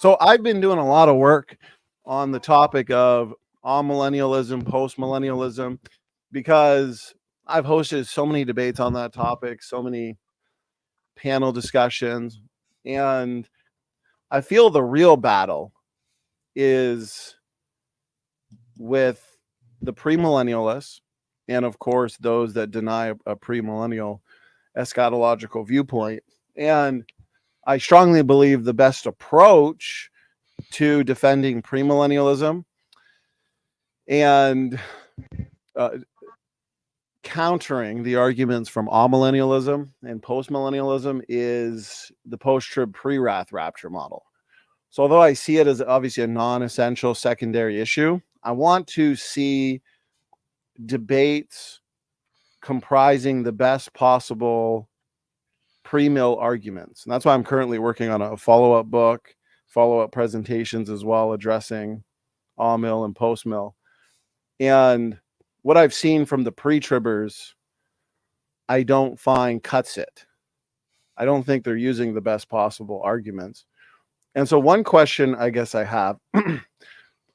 So I've been doing a lot of work on the topic of amillennialism, postmillennialism, because I've hosted so many debates on that topic, so many panel discussions, and I feel the real battle is with the premillennialists and, of course, those that deny a premillennial eschatological viewpoint. And I strongly believe the best approach to defending premillennialism and countering the arguments from amillennialism and postmillennialism is the post-trib pre-wrath rapture model. So although I see it as obviously a non-essential secondary issue, I want to see debates comprising the best possible PREMILL arguments. And that's why I'm currently working on a follow-up book, follow-up presentations as well, addressing AMILL and postmill. And what I've seen from the pre-tribbers, I don't find cuts it. I don't think they're using the best possible arguments. And so one question I guess I have,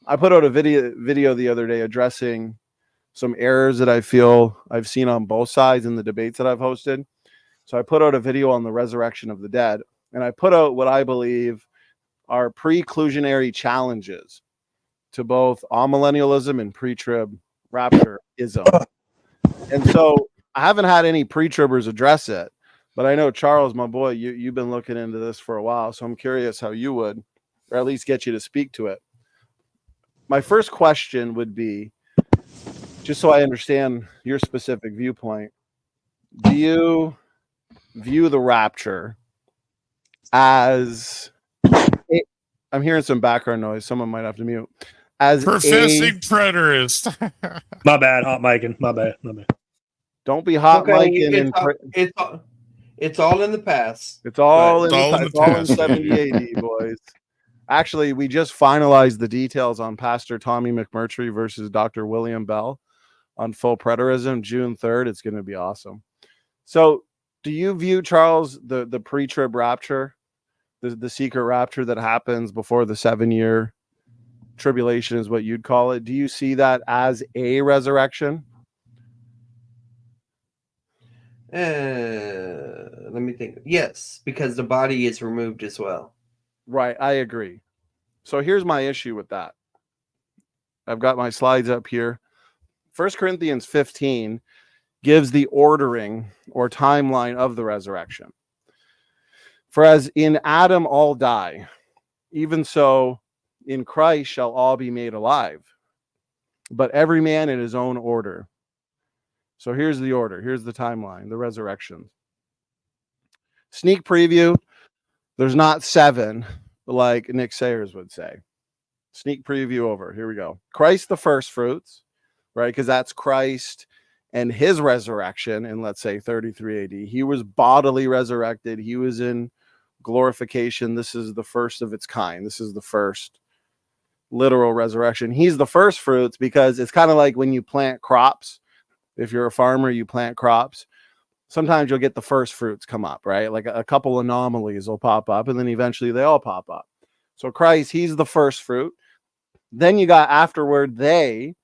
I put out a video the other day addressing some errors that I feel I've seen on both sides in the debates that I've hosted. So I put out a video on the resurrection of the dead, and I put out what I believe are preclusionary challenges to both amillennialism and pre-trib raptureism. And so I haven't had any pre-tribbers address it, but I know, Charles, my boy, you've been looking into this for a while, so I'm curious how you would, or at least get you to speak to it. My first question would be, just so I understand your specific viewpoint, do you view the rapture as I'm hearing some background noise, someone might have to mute, as professing preterist? My bad, hot micing. My bad. Don't be hot micing. It's all in the past. It's all in the past. 70 AD, boys. Actually, we just finalized the details on Pastor Tommy McMurtry versus Dr. William Bell on full preterism, June 3rd. It's going to be awesome. So do you view, Charles, the pre-trib rapture, the secret rapture that happens before the 7-year tribulation is what you'd call it? Do you see that as a resurrection? Let me think. Yes, because the body is removed as well. Right, I agree. So here's my issue with that. I've got my slides up here. 1 Corinthians 15 gives the ordering or timeline of the resurrection. For as in Adam all die, even so in Christ shall all be made alive, but every man in his own order. So here's the order. Here's the timeline, the resurrection. Sneak preview. There's not 7 like Nick Sayers would say. Sneak preview over. Here we go. Christ the first fruits, right? Because that's Christ and his resurrection in, let's say, 33 AD. He was bodily resurrected. He was in glorification. This is the first of its kind. This is the first literal resurrection. He's the first fruits because it's kind of like when you plant crops. If you're a farmer, you plant crops. Sometimes you'll get the first fruits come up, right? Like a couple anomalies will pop up, and then eventually they all pop up. So Christ, he's the first fruit. Then you got afterward they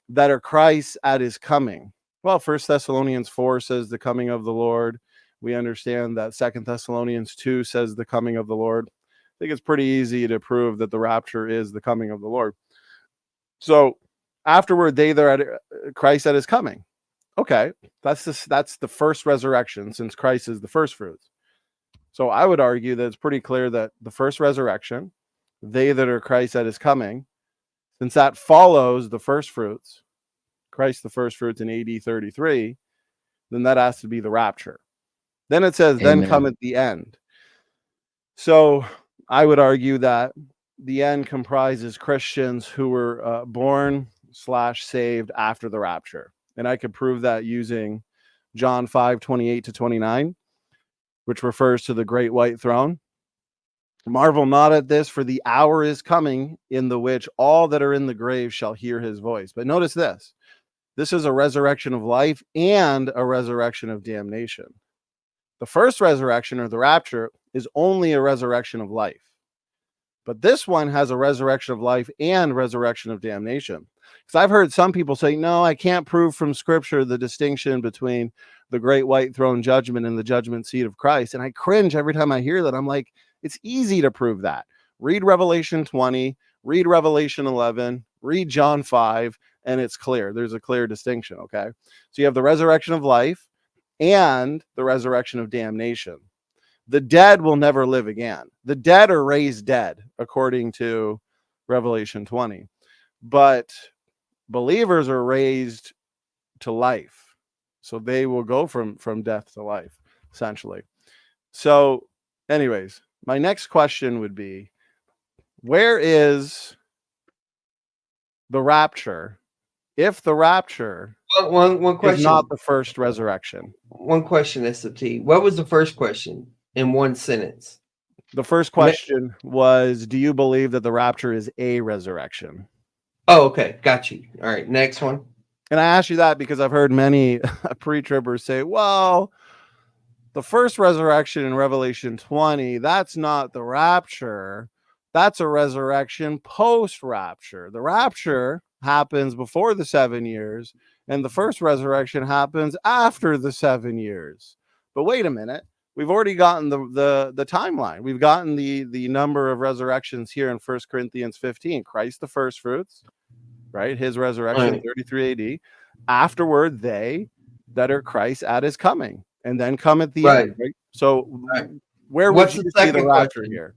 that are Christ at his coming. Well, 1 Thessalonians 4 says the coming of the Lord. We understand that 2 Thessalonians 2 says the coming of the Lord. I think it's pretty easy to prove that the rapture is the coming of the Lord. So afterward they that are at Christ at his coming. Okay, that's the first resurrection, since Christ is the first fruits. So I would argue that it's pretty clear that the first resurrection, they that are Christ at his coming, since that follows the first fruits, Christ the first fruits in AD 33, then that has to be the rapture. Then it says, Amen. Then cometh the end. So I would argue that the end comprises Christians who were born/saved after the rapture. And I could prove that using John 5:28-29, which refers to the great white throne. Marvel not at this, for the hour is coming in the which all that are in the grave shall hear his voice. But notice this. This is a resurrection of life and a resurrection of damnation. The first resurrection, or the rapture, is only a resurrection of life. But this one has a resurrection of life and resurrection of damnation. Because I've heard some people say, no, I can't prove from scripture the distinction between the great white throne judgment and the judgment seat of Christ. And I cringe every time I hear that. I'm like, it's easy to prove that. Read Revelation 20, read Revelation 11, read John 5, and it's clear. There's a clear distinction, okay? So you have the resurrection of life and the resurrection of damnation. The dead will never live again. The dead are raised dead, according to Revelation 20. But believers are raised to life. So they will go from death to life, essentially. So, anyways, my next question would be, where is the rapture if the rapture one question is not the first resurrection? One question, SFT. What was the first question in one sentence? The first question was, do you believe that the rapture is a resurrection? Oh, okay. Got you. All right. Next one. And I ask you that because I've heard many pre-tribbers say, well, the first resurrection in Revelation 20, that's not the rapture. That's a resurrection post-rapture. The rapture happens before the 7 years, and the first resurrection happens after the 7 years. But wait a minute. We've already gotten the timeline. We've gotten the number of resurrections here in 1 Corinthians 15. Christ the firstfruits, right? His resurrection, 33 AD. Afterward, they that are Christ at his coming. And then come at the end. Right? So where would you see the rapture here?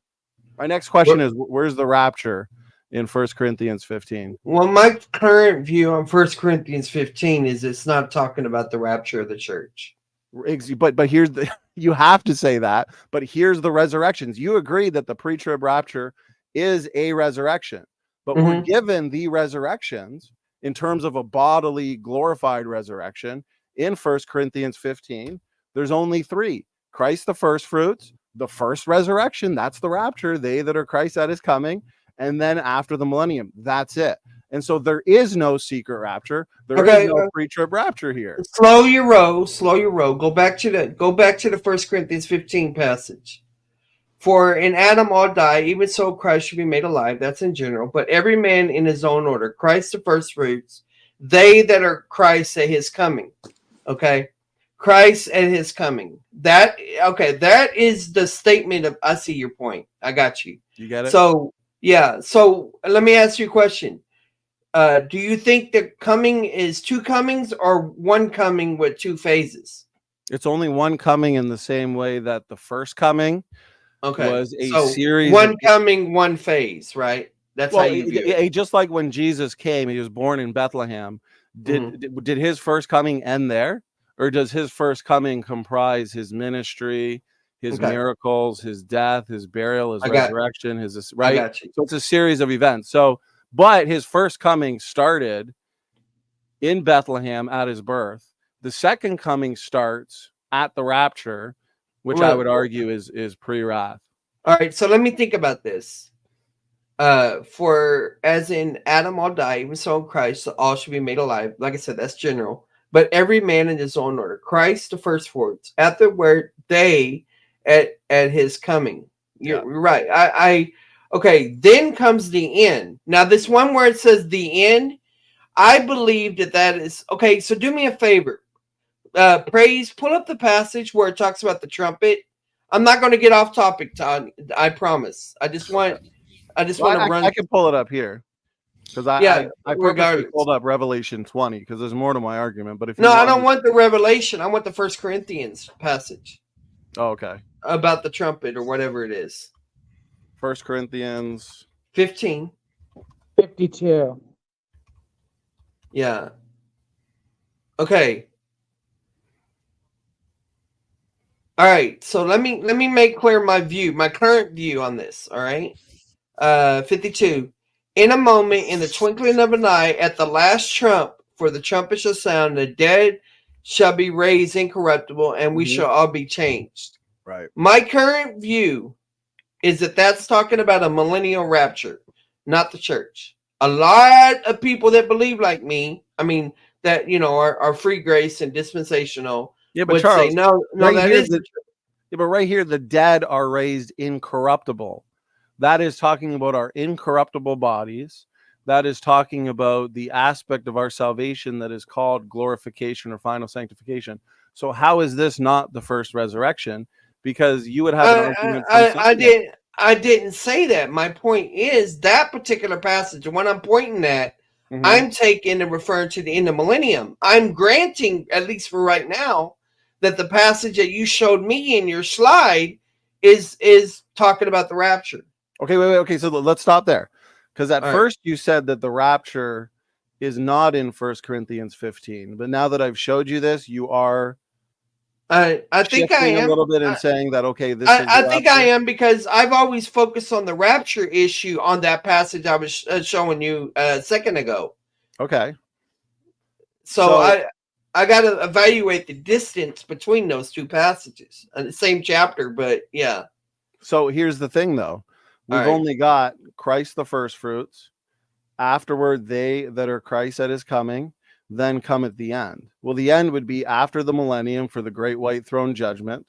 My next question is, where's the rapture in 1 Corinthians 15? Well, my current view on 1 Corinthians 15 is it's not talking about the rapture of the church. But here's the, you have to say that, but here's the resurrections. You agree that the pre-trib rapture is a resurrection, but we're given the resurrections in terms of a bodily glorified resurrection in 1 Corinthians 15. There's only three: Christ the firstfruits, the first resurrection, that's the rapture, they that are Christ at his coming, and then after the millennium, that's it. And so there is no secret rapture. There is no pre-trib rapture here. Slow your roll. Slow your roll. Go back to the 1 Corinthians 15 passage. For in Adam all die, even so Christ should be made alive. That's in general. But every man in his own order. Christ the firstfruits, they that are Christ at his coming. Okay? Christ at his coming. That is the statement of, I see your point. I got you. You got it? So, yeah. So let me ask you a question. Do you think the coming is two comings or one coming with two phases? It's only one coming in the same way that the first coming was a series. One coming, one phase, right? That's how you view it. Just like when Jesus came, he was born in Bethlehem. Did his first coming end there? Or does his first coming comprise his ministry, his miracles, his death, his burial, his resurrection, his right? So it's a series of events. So, but his first coming started in Bethlehem at his birth. The second coming starts at the rapture, which I would argue is pre-wrath. All right, so let me think about this. For as in Adam all die, even so in Christ all should be made alive. Like I said, that's general. But every man in his own order. Christ the firstfruits, afterward they at his coming. You're right. Okay, then comes the end. Now, this one where it says the end, I believe that is okay. So do me a favor. Praise, pull up the passage where it talks about the trumpet. I'm not going to get off topic, Todd. I promise. I just want to run. I can pull it up here because I purposely pulled up Revelation 20 because there's more to my argument. But if I don't want the Revelation. I want the 1 Corinthians passage. Oh, okay. About the trumpet or whatever it is. 1 Corinthians 15. 52. Yeah. Okay. All right. So let me make clear my current view on this. All right. 52. In a moment, in the twinkling of an eye, at the last trump, for the trumpet shall sound, the dead shall be raised incorruptible, and we shall all be changed. Right. My current view is that that's talking about a millennial rapture, not the church. A lot of people that believe like me, I mean, that, are free grace and dispensational, but Charles, say, no, that is but right here, the dead are raised incorruptible. That is talking about our incorruptible bodies. That is talking about the aspect of our salvation that is called glorification or final sanctification. So how is this not the first resurrection? Because you would have an argument. I didn't say that. My point is that particular passage, and when I'm pointing at, I'm taking and referring to the end of millennium. I'm granting, at least for right now, that the passage that you showed me in your slide is talking about the rapture. Okay, wait. Okay, so let's stop there. Because at first you said that the rapture is not in 1 Corinthians 15. But now that I've showed you this, you are I think I am a little bit in saying that, okay, this I think I am, because I've always focused on the rapture issue on that passage I was showing you a second ago. Okay. So I got to evaluate the distance between those two passages in the same chapter, but yeah. So here's the thing, though. We've only got Christ the first fruits. Afterward, they that are Christ at his coming, then come at the end. Well, the end would be after the millennium for the great white throne judgment.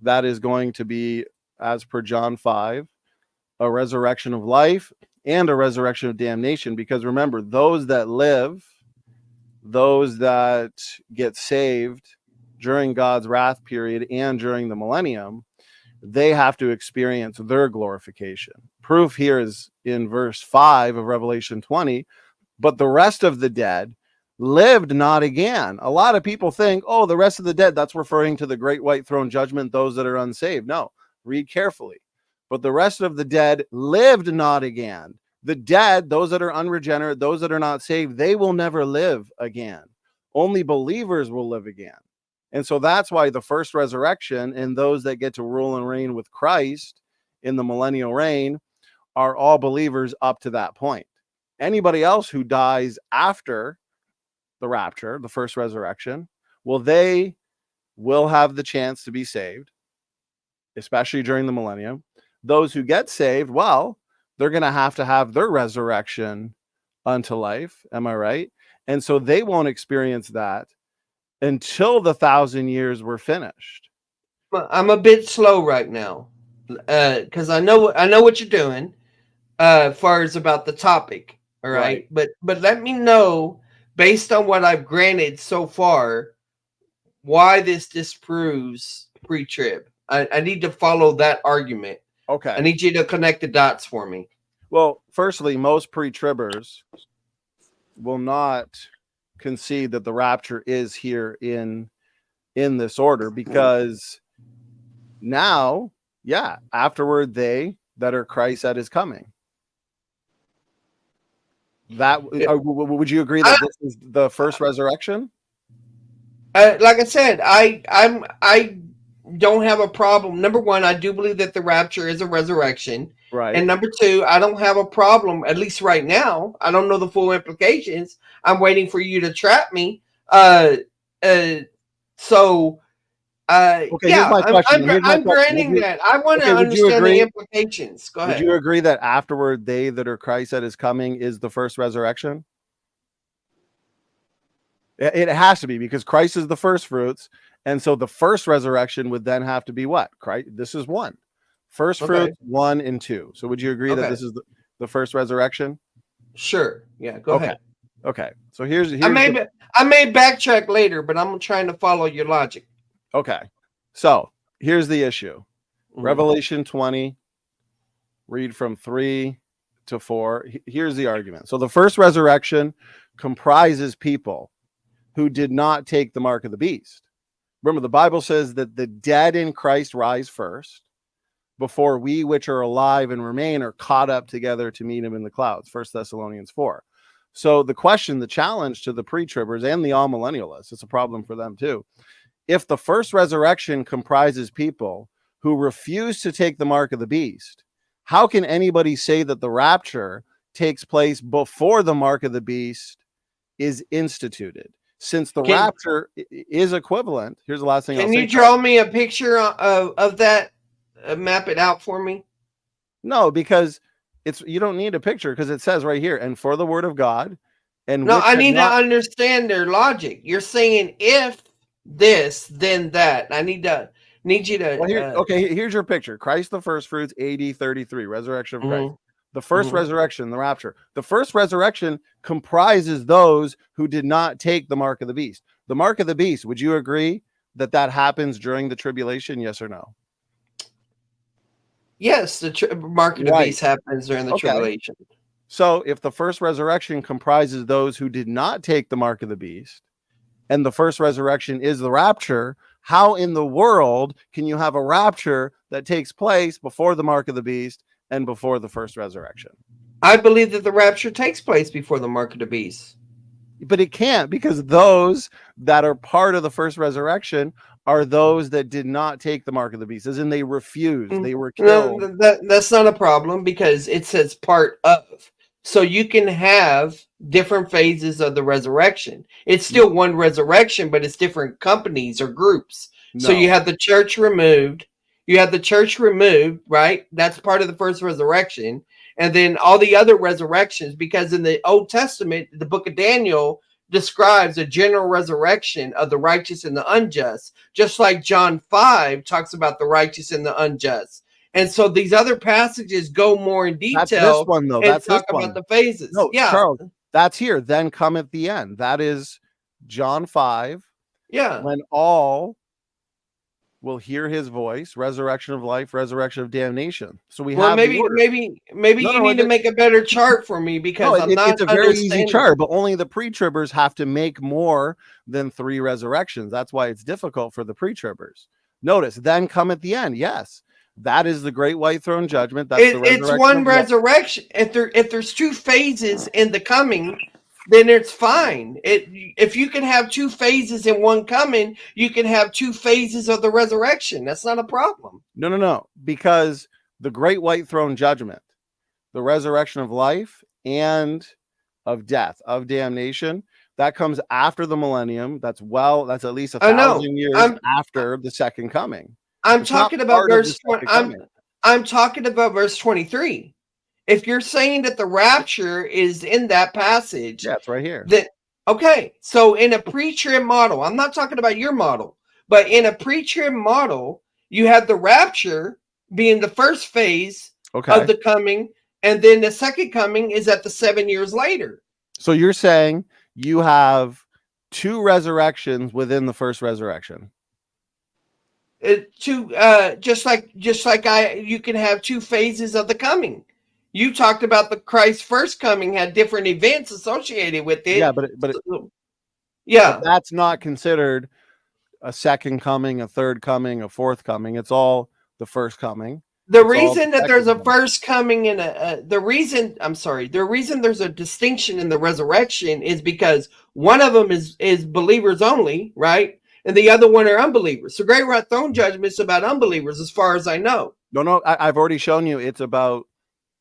That is going to be, as per John 5, a resurrection of life and a resurrection of damnation. Because remember, those that live, those that get saved during God's wrath period and during the millennium, they have to experience their glorification. Proof here is in verse 5 of Revelation 20. But the rest of the dead lived not again. A lot of people think, oh, the rest of the dead, that's referring to the great white throne judgment, those that are unsaved. No, read carefully. But the rest of the dead lived not again. The dead, those that are unregenerate, those that are not saved, they will never live again. Only believers will live again. And so that's why the first resurrection and those that get to rule and reign with Christ in the millennial reign are all believers up to that point. Anybody else who dies after the rapture, the first resurrection, well, they will have the chance to be saved, especially during the millennium. Those who get saved, well, they're going to have their resurrection unto life. Am I right? And so they won't experience that until the 1,000 years were finished. I'm a bit slow right now, because I know what you're doing, as far as about the topic. All right. But let me know, based on what I've granted so far, why this disproves pre-trib. I need to follow that argument. Okay. I need you to connect the dots for me. Well, firstly, most pre-tribbers will not concede that the rapture is here in this order, because now, yeah, afterward they that are Christ at his coming. That would you agree that this is the first resurrection? Like I said, I don't have a problem. Number one, I do believe that the rapture is a resurrection. Right. And number two, I don't have a problem, at least right now. I don't know the full implications. I'm waiting for you to trap me. Okay, here's my question. I'm granting that. I want to understand the implications. Go ahead. Would you agree that afterward they that are Christ at his coming is the first resurrection? It has to be, because Christ is the first fruits. And so the first resurrection would then have to be what? Christ. This is one. First fruits, 1 and 2. So would you agree that this is the first resurrection? Sure. Yeah, go ahead. Okay. So here's I may backtrack later, but I'm trying to follow your logic. Okay. So here's the issue. Revelation 20, read from 3 to 4. Here's the argument. So the first resurrection comprises people who did not take the mark of the beast. Remember, the Bible says that the dead in Christ rise first, before we which are alive and remain are caught up together to meet him in the clouds. 1 Thessalonians 4. So the question, the challenge to the pre-tribbers and the all-millennialists, it's a problem for them too. If the first resurrection comprises people who refuse to take the mark of the beast, how can anybody say that the rapture takes place before the mark of the beast is instituted? Since the rapture is equivalent, here's the last thing I'll say. Can you draw me a picture of that? Map it out for me? No, because you don't need a picture, because it says right here, and for the word of God. And no, I need to understand their logic. You're saying if this, then that. I need to need you to. Well, here's your picture. Christ the first fruits, AD 33, resurrection of Christ. Mhm. The first resurrection, the rapture. The first resurrection comprises those who did not take the mark of the beast. The mark of the beast, would you agree that that happens during the tribulation? Yes or no? Yes, the mark of the beast happens during the tribulation. So if the first resurrection comprises those who did not take the mark of the beast, and the first resurrection is the rapture, how in the world can you have a rapture that takes place before the mark of the beast and before the first resurrection? I believe that the rapture takes place before the mark of the beast. But it can't, because those that are part of the first resurrection are those that did not take the mark of the beast, as in they refused, they were killed. No, that's not a problem, because it says part of. So you can have different phases of the resurrection. It's still one resurrection, but it's different companies or groups. No. So you have the church removed. You have the church removed, right? That's part of the first resurrection. And then all the other resurrections, because in the Old Testament, the book of Daniel describes a general resurrection of the righteous and the unjust, just like John 5 talks about the righteous and the unjust. And so these other passages go more in detail. That's this one, though. And that's talk this one. about the phases. No, yeah, Charles, that's here. Then come at the end. That is John 5. Yeah. When all will hear his voice, resurrection of life, resurrection of damnation. So we have maybe you need to make a better chart for me, because it's a very easy chart, but only the pre-tribbers have to make more than 3 resurrections. That's why it's difficult for the pre-tribbers. Notice, then come at the end. Yes. That is the great white throne judgment. That's the resurrection. It's one resurrection. If there's 2 phases in the coming, then it's fine. If you can have 2 phases in one coming, you can have 2 phases of the resurrection. That's not a problem. No. Because the great white throne judgment, the resurrection of life and of death, of damnation, that comes after the millennium. That's at least 1,000 years after the second coming. I'm talking about verse 20. I'm talking about verse 23. If you're saying that the rapture is in that passage, yeah, it's right here. Okay, so in a pre-trib model, I'm not talking about your model, but in a pre-trib model, you have the rapture being the first phase of the coming, and then the second coming is at the 7 years later. So you're saying you have 2 resurrections within the first resurrection. Just like you can have 2 phases of the coming. You talked about the Christ first coming had different events associated with it. Yeah, but that's not considered a second coming, a third coming, a fourth coming. It's all the first coming. The reason that there's a first coming and the reason there's a distinction in the resurrection is because one of them is believers only, right? And the other one are unbelievers. So great white throne judgment is about unbelievers, as far as I know. No, I've already shown you. It's about,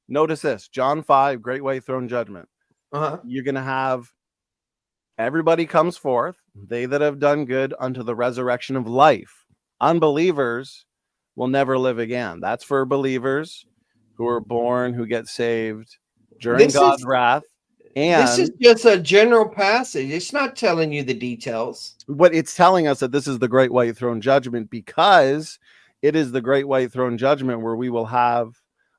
notice this, John 5, great white throne judgment. You're going to have everybody comes forth, they that have done good unto the resurrection of life. Unbelievers will never live again. That's for believers who are born, who get saved during God's wrath. And this is just a general passage. It's not telling you the details. But it's telling us that this is the great white throne judgment, because it is the great white throne judgment where we will have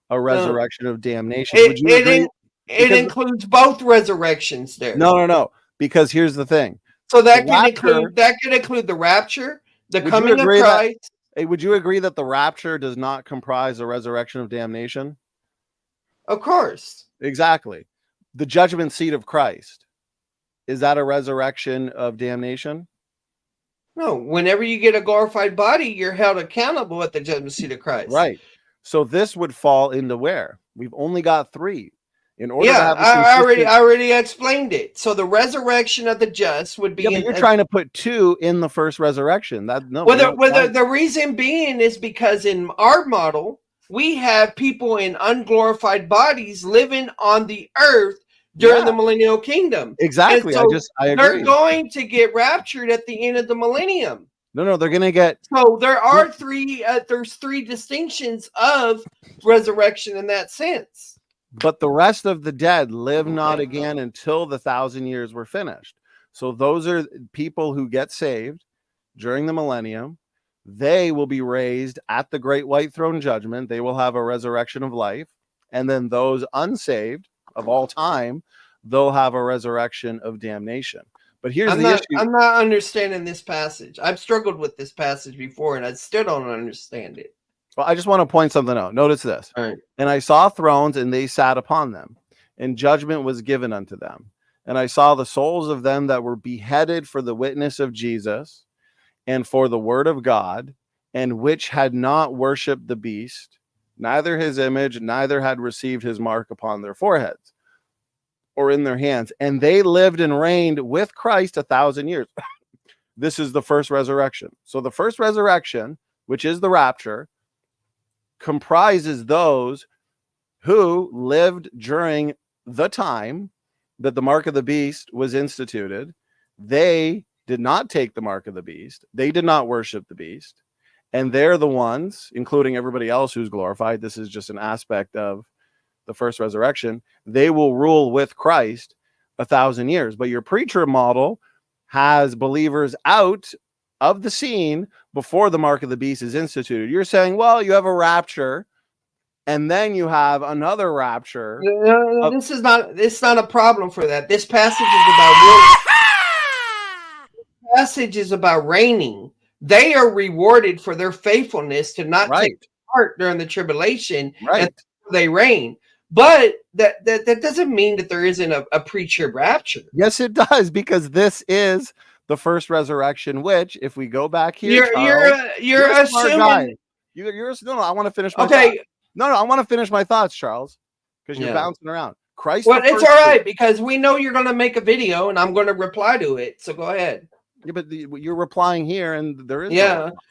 a resurrection of damnation. Would you agree? It includes both resurrections there. No. Because here's the thing. So that could include the rapture, the coming of Christ. Would you agree that the rapture does not comprise a resurrection of damnation? Of course. Exactly. The judgment seat of Christ, is that a resurrection of damnation? No. Whenever you get a glorified body, you're held accountable at the judgment seat of Christ. Right. So this would fall into where? We've only got 3. In order to have I already explained it. So the resurrection of the just would be. But you're trying to put 2 in the first resurrection. The reason being is because in our model, we have people in unglorified bodies living on the earth during the millennial kingdom. Exactly. So I agree. They're going to get raptured at the end of the millennium. No, they're going to get. So there are 3. There's 3 distinctions of resurrection in that sense. But the rest of the dead live not again until the 1,000 years were finished. So those are people who get saved during the millennium. They will be raised at the great white throne judgment. They will have a resurrection of life. And then those unsaved of all time, they'll have a resurrection of damnation. But here's the issue. I'm not understanding this passage. I've struggled with this passage before, and I still don't understand it. Well, I just want to point something out. Notice this. All right. And I saw thrones, and they sat upon them, and judgment was given unto them. And I saw the souls of them that were beheaded for the witness of Jesus and for the word of God, and which had not worshipped the beast, neither his image, neither had received his mark upon their foreheads or in their hands. And they lived and reigned with Christ 1,000 years. This is the first resurrection. So the first resurrection, which is the rapture, comprises those who lived during the time that the mark of the beast was instituted. They did not take the mark of the beast. They did not worship the beast. And they're the ones, including everybody else who's glorified. This is just an aspect of the first resurrection. They will rule with Christ 1,000 years. But your pre-trib model has believers out of the scene before the mark of the beast is instituted. You're saying, well, you have a rapture, and then you have another rapture. This is not. It's not a problem for that. This passage is about passage is about reigning. They are rewarded for their faithfulness to not take part during the tribulation, and they reign. But that doesn't mean that there isn't a pre-trib rapture. Yes, it does, because this is the first resurrection. Which, if we go back here, you're assuming. No, I want to finish my okay. thoughts. No, I want to finish my thoughts, Charles, because you're bouncing around. Christ. Well, it's all right, because we know you're going to make a video, and I'm going to reply to it. So go ahead. Yeah, but you're replying here, and there is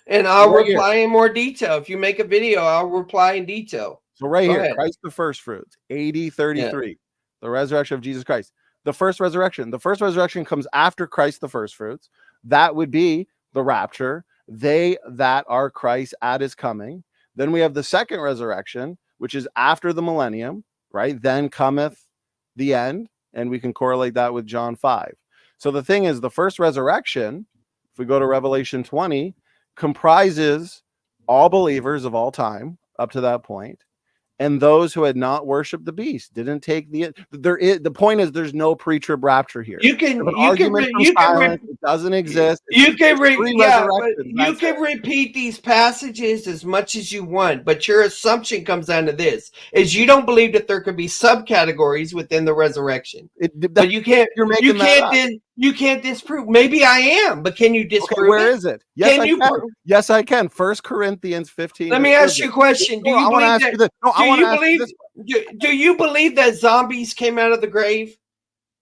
and I'll reply in more detail. If you make a video, I'll reply in detail. So right here, Christ the first fruits, AD 33, the resurrection of Jesus Christ. The first resurrection. The first resurrection comes after Christ the first fruits. That would be the rapture. They that are Christ at his coming. Then we have the second resurrection, which is after the millennium, right? Then cometh the end, and we can correlate that with John 5. So the thing is, the first resurrection, if we go to Revelation 20, comprises all believers of all time up to that point, and those who had not worshipped the beast, didn't take the point is there's no pre-trib rapture here. It doesn't exist. You can repeat these passages as much as you want, but your assumption comes down to this: is you don't believe that there could be subcategories within the resurrection. But you can't. You can't disprove. Maybe I am, but can you disprove? Okay, where is it? Yes, I can. Yes, I can. 1 Corinthians 15. Let me ask you a question. Do you believe that zombies came out of the grave?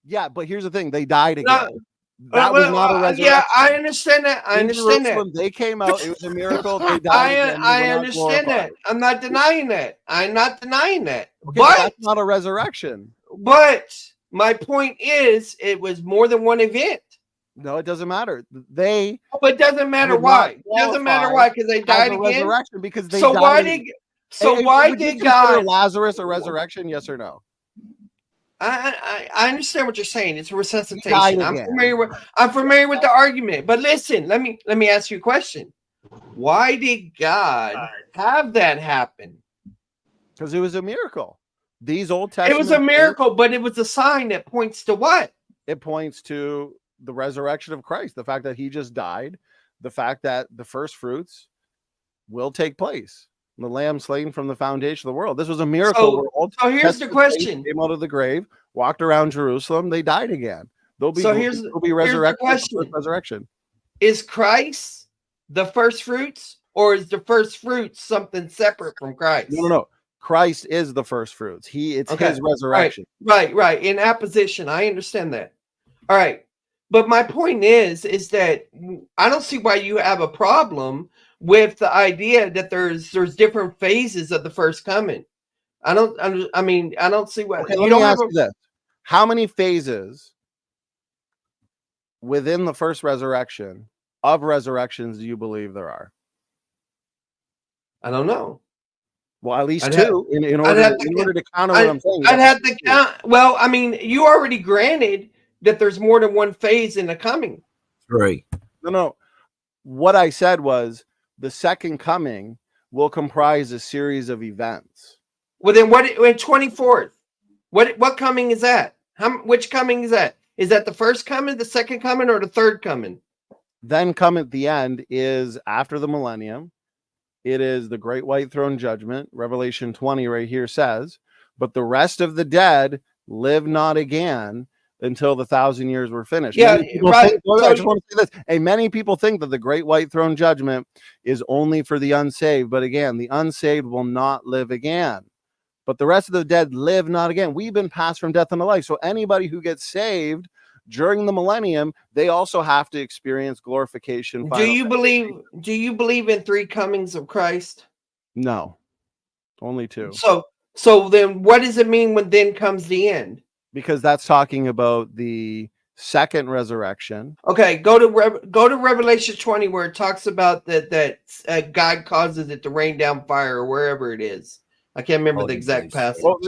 Yeah, but here's the thing: they died again. That was not a resurrection. Yeah, I understand that. I understand that. They came out. It was a miracle. They died. I understand that. I'm not denying that. I'm not denying that. Okay, but that's not a resurrection. But my point is, it was more than one event. No, it doesn't matter. But it doesn't matter why. It doesn't matter why, because they died again. Resurrection because they so died. Why did God Lazarus a resurrection? Yes or no? I understand what you're saying. It's a resuscitation. I'm familiar with the argument. But listen, let me ask you a question. Why did God have that happen? Because it was a miracle. These Old Testament. It was a miracle, but it was a sign that points to what? It points to the resurrection of Christ, the fact that he just died, the fact that the first fruits will take place. The lamb slain from the foundation of the world. This was a miracle. So here's the question: came out of the grave, walked around Jerusalem, they died again. They'll be resurrected. Resurrection. Is Christ the first fruits, or is the first fruits something separate from Christ? No. Christ is the first fruits. It's his resurrection. Right. In apposition, I understand that. All right. But my point is that I don't see why you have a problem with the idea that there's different phases of the first coming. I don't see why. Okay, let me ask you this. How many phases within the first resurrection of resurrections do you believe there are? I don't know. Well, at least two in order to counter what I'm saying. I'd have to count. Well, I mean, you already granted that there's more than one phase in the coming. Right. No. What I said was the second coming will comprise a series of events. Well, then what? 24th. What coming is that? Which coming is that? Is that the first coming, the second coming, or the third coming? Then come at the end is after the millennium. It is the great white throne judgment. Revelation 20 right here says, but the rest of the dead live not again until the 1,000 years were finished. Yeah, right. I just want to say this. And many people think that the great white throne judgment is only for the unsaved. But again, the unsaved will not live again. But the rest of the dead live not again. We've been passed from death unto life. So anybody who gets saved during the millennium, they also have to experience glorification. Do you believe in 3 comings of Christ? No, only 2. So then what does it mean when then comes the end? Because that's talking about the second resurrection. Okay, go to Revelation 20 where it talks about that God causes it to rain down fire or wherever it is. I can't remember the exact passage. Well,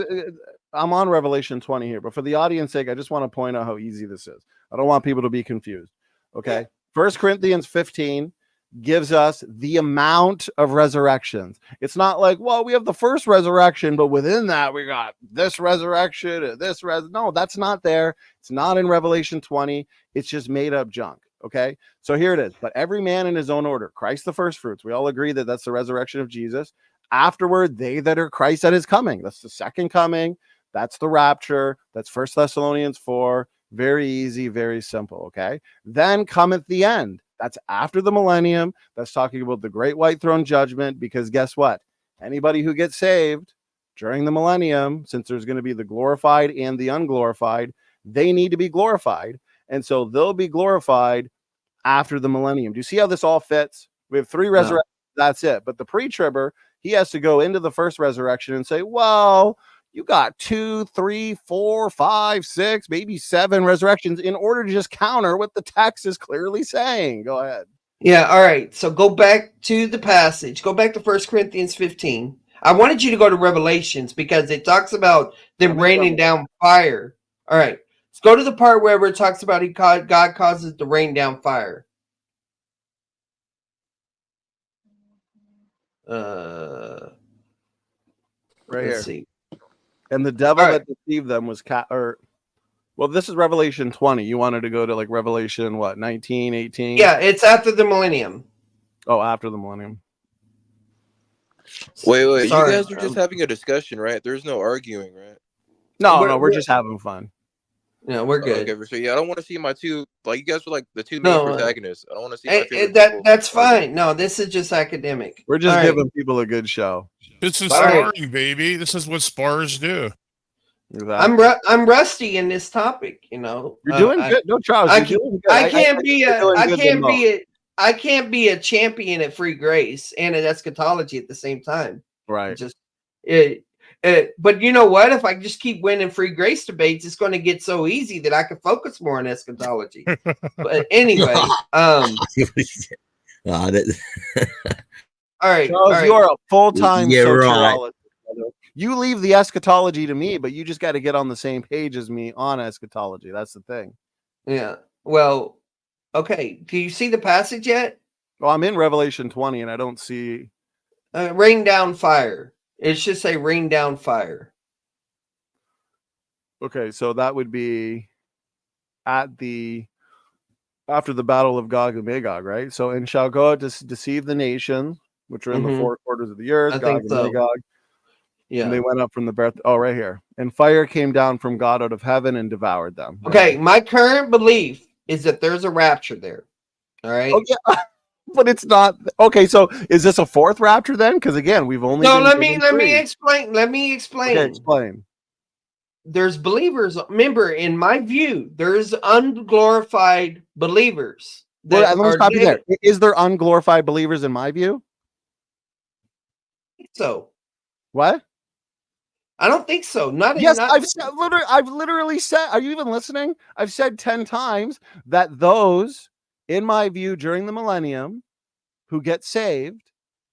I'm on Revelation 20 here, but for the audience sake, I just want to point out how easy this is. I don't want people to be confused. Okay. 1 Corinthians 15 gives us the amount of resurrections. It's not like, well, we have the first resurrection, but within that we got this resurrection and this no, that's not there. It's not in Revelation 20. It's just made up junk. Okay. So here it is. But every man in his own order. Christ the first fruits. We all agree that that's the resurrection of Jesus. Afterward, they that are Christ at his coming. That's the second coming. That's the rapture. That's 1 Thessalonians 4. Very easy, very simple. Okay. Then cometh the end. That's after the millennium. That's talking about the great white throne judgment. Because guess what? Anybody who gets saved during the millennium, since there's going to be the glorified and the unglorified, they need to be glorified. And so they'll be glorified after the millennium. Do you see how this all fits? We have 3 resurrections. That's it. But the pre-tribber, he has to go into the first resurrection and say, well, you got 2, 3, 4, 5, 6, maybe 7 resurrections in order to just counter what the text is clearly saying. Go ahead. Yeah. All right. So go back to the passage. Go back to 1 Corinthians 15. I wanted you to go to Revelations because it talks about them raining down fire. All right. Let's go to the part where it talks about God causes to rain down fire. Right Let's here. see. And the devil that deceived them was well, this is Revelation 20. You wanted to go to like Revelation, what, 19, 18? Yeah, it's after the millennium. Oh, after the millennium. Wait. Sorry, you guys are just having a discussion, right? There's no arguing, right? No, we're just having fun. Yeah, we're good. Okay, so yeah, I don't want to see my two, like, you guys were like the two main protagonists. I don't want to see my favorite that's fine. No, this is just academic. We're just giving people a good show. This is sparring, baby. This is what spars do. Exactly. I'm rusty in this topic, you know. You're doing good. No, Charles. I can't be a champion at free grace and at eschatology at the same time. Right. But you know what? If I just keep winning free grace debates, it's going to get so easy that I can focus more on eschatology. But anyway, all right, Charles, you are a full-time sociologist. Right. You leave the eschatology to me, but you just got to get on the same page as me on eschatology. That's the thing. Yeah. Well, okay. Do you see the passage yet? Well, I'm in Revelation 20, and I don't see rain down fire. It should say rain down fire. Okay, so that would be after the battle of Gog and Magog, right? So, and shall go out to deceive the nations, which are in the 4 quarters of the earth. I Gog think and so. Magog. Yeah. And they went up from the breath. Oh, right here. And fire came down from God out of heaven and devoured them. Okay, my current belief is that there's a rapture there. All right. Oh, yeah. But it's not okay. So is this a 4th rapture then? Because again, we've only let me explain. Let me explain. Okay, explain. There's believers. Remember, in my view, there's unglorified believers. Well, let me stop you there. Is there unglorified believers in my view? So what? I don't think so. I've literally said. Are you even listening? I've said 10 times that those, in my view, during the millennium, who get saved,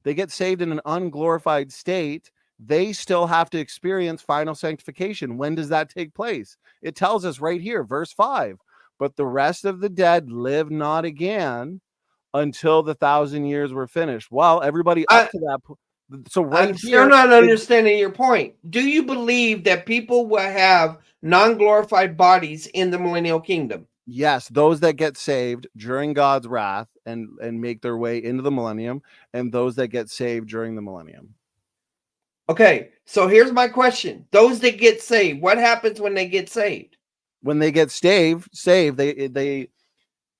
they get saved in an unglorified state. They still have to experience final sanctification. When does that take place? It tells us right here, verse 5. But the rest of the dead live not again until the 1,000 years were finished. Well, everybody up to that point. So right I'm here, still not understanding your point. Do you believe that people will have non-glorified bodies in the millennial kingdom? yes, those that get saved during God's wrath and make their way into the millennium, and those that get saved during the millennium. Okay, so here's my question. Those that get saved, what happens when they get saved? When they get saved, they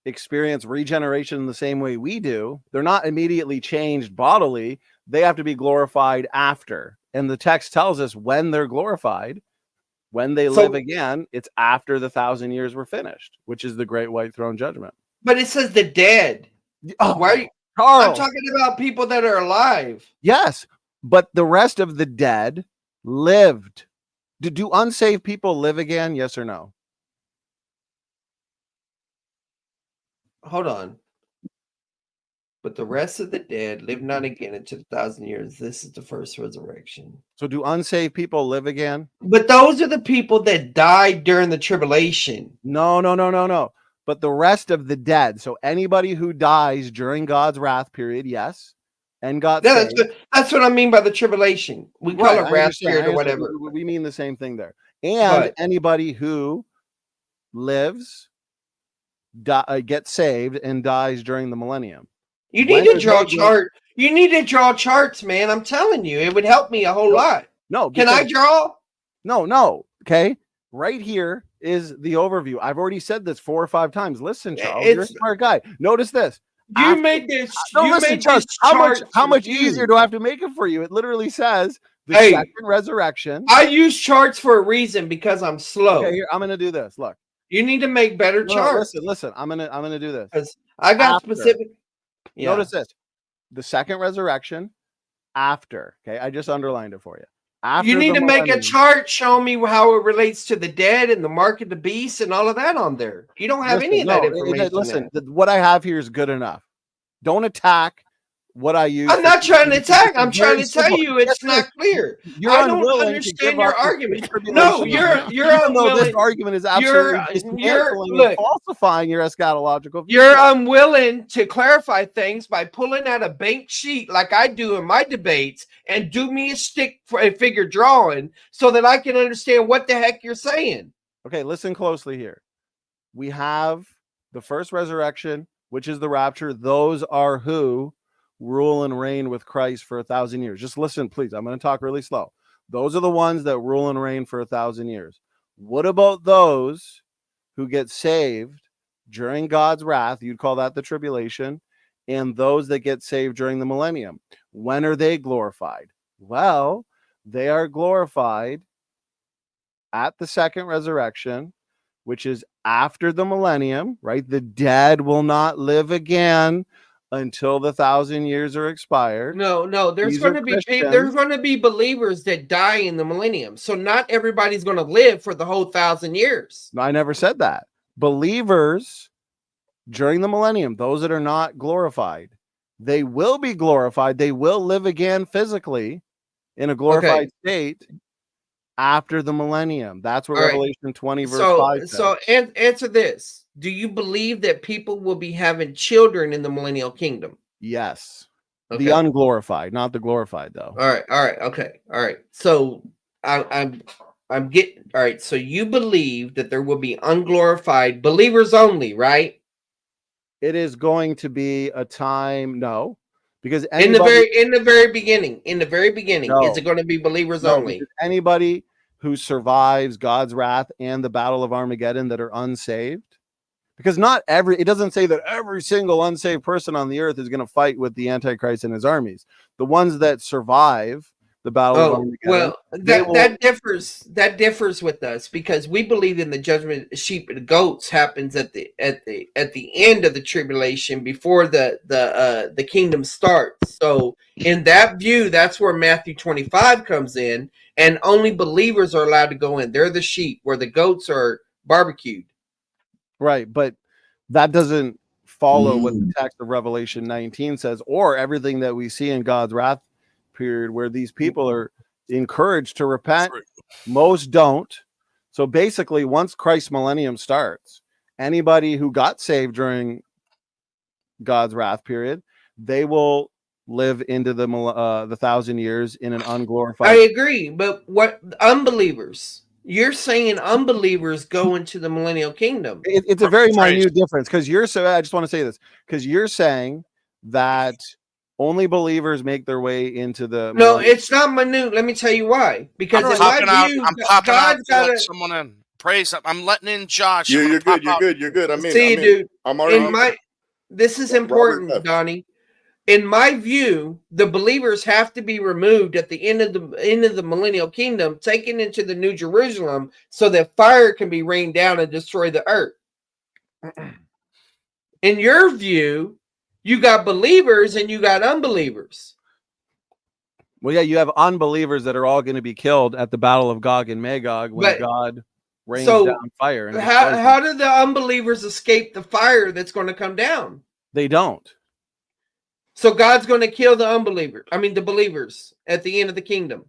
experience regeneration in the same way we do. They're not immediately changed bodily. They have to be glorified after. And the text tells us when they're glorified, when they live again, it's after the 1,000 years were finished, which is the great white throne judgment. But it says the dead. Oh, Why are you, Charles. I'm talking about people that are alive. Yes, but the rest of the dead lived. Do unsaved people live again? Yes or no? Hold on. But the rest of the dead live not again into the 1,000 years. This is the first resurrection. So do unsaved people live again? But those are the people that died during the tribulation. No. But the rest of the dead. So anybody who dies during God's wrath period, yes, and got saved. That's what I mean by the tribulation. We call it wrath period or whatever. We mean the same thing there. And anybody who lives, gets saved, and dies during the millennium. You need to draw a chart. You need to draw charts, man. I'm telling you, it would help me a whole lot. No, can I draw? No. Okay, right here is the overview. I've already said this 4 or 5 times. Listen, Charles, you're a smart guy. Notice this. You made this. Charles, how much easier do I have to make it for you? It literally says the second resurrection. I use charts for a reason because I'm slow. Okay, here I'm going to do this. Look, you need to make better charts. Listen. I'm gonna do this. I got specific. Yeah. Notice this: the second resurrection after. Okay, I just underlined it for you. After you need to make a chart showing me how it relates to the dead and the mark of the beast and all of that on there. You don't have any of that information. Listen, what I have here is good enough. Don't attack what I use. I'm not trying to attack. I'm trying to tell you it's not clear. I don't understand your argument. No, you're unwilling. This argument is absolutely and falsifying your eschatological view. You're unwilling to clarify things by pulling out a bank sheet like I do in my debates and do me a stick for a figure drawing so that I can understand what the heck you're saying. Okay, listen closely here. We have the first resurrection, which is the rapture. Those are who rule and reign with Christ for 1,000 years. Just listen, please. I'm going to talk really slow. Those are the ones that rule and reign for 1,000 years. What about those who get saved during God's wrath? You'd call that the tribulation. And those that get saved during the millennium. When are they glorified? Well, they are glorified at the second resurrection, which is after the millennium, right? The dead will not live again until the 1,000 years are expired. No, there's going to be believers that die in the millennium. So not everybody's going to live for the whole 1,000 years. I never said that. Believers during the millennium, those that are not glorified, they will be glorified. They will live again physically in a glorified state after the millennium. That's what Revelation 20 verse 5 says. So answer this. Do you believe that people will be having children in the millennial kingdom? Yes. Okay. The unglorified, not the glorified, though. All right. So I'm getting all right. So you believe that there will be unglorified believers only, right? It is going to be a time, no, because in the very beginning, is it going to be believers only? Anybody who survives God's wrath and the battle of Armageddon that are unsaved. Because it doesn't say that every single unsaved person on the earth is going to fight with the Antichrist and his armies. The ones that survive the battle of Armageddon. Well, that differs with us because we believe in the judgment of sheep and goats happens at the end of the tribulation before the kingdom starts. So in that view, that's where Matthew 25 comes in, and only believers are allowed to go in. They're the sheep where the goats are barbecued. Right, but that doesn't follow what the text of Revelation 19 says, or everything that we see in God's wrath period, where these people are encouraged to repent. Most don't. So basically, once Christ's millennium starts, anybody who got saved during God's wrath period, they will live into the 1,000 years in an unglorified. I agree, but what unbelievers? You're saying unbelievers go into the millennial kingdom. It's a very minute difference, because you're so. I just want to say this, because you're saying that only believers make their way into the. No, it's not minute. Let me tell you why. Because I'm in popping my out. view, I'm popping out God's to let gotta someone in. Praise. I'm letting in Josh. You're good. You're good. You're good. I'm in. see, I'm in. dude. I'm already. In my, this is Robert important, left. Donnie. In my view, the believers have to be removed at the end of the millennial kingdom, taken into the New Jerusalem, so that fire can be rained down and destroy the earth. In your view, you got believers and you got unbelievers. Well, yeah, you have unbelievers that are all going to be killed at the Battle of Gog and Magog when God rains down fire. And how do the unbelievers escape the fire that's going to come down? They don't. So God's going to kill the unbelievers. I mean, the believers at the end of the kingdom.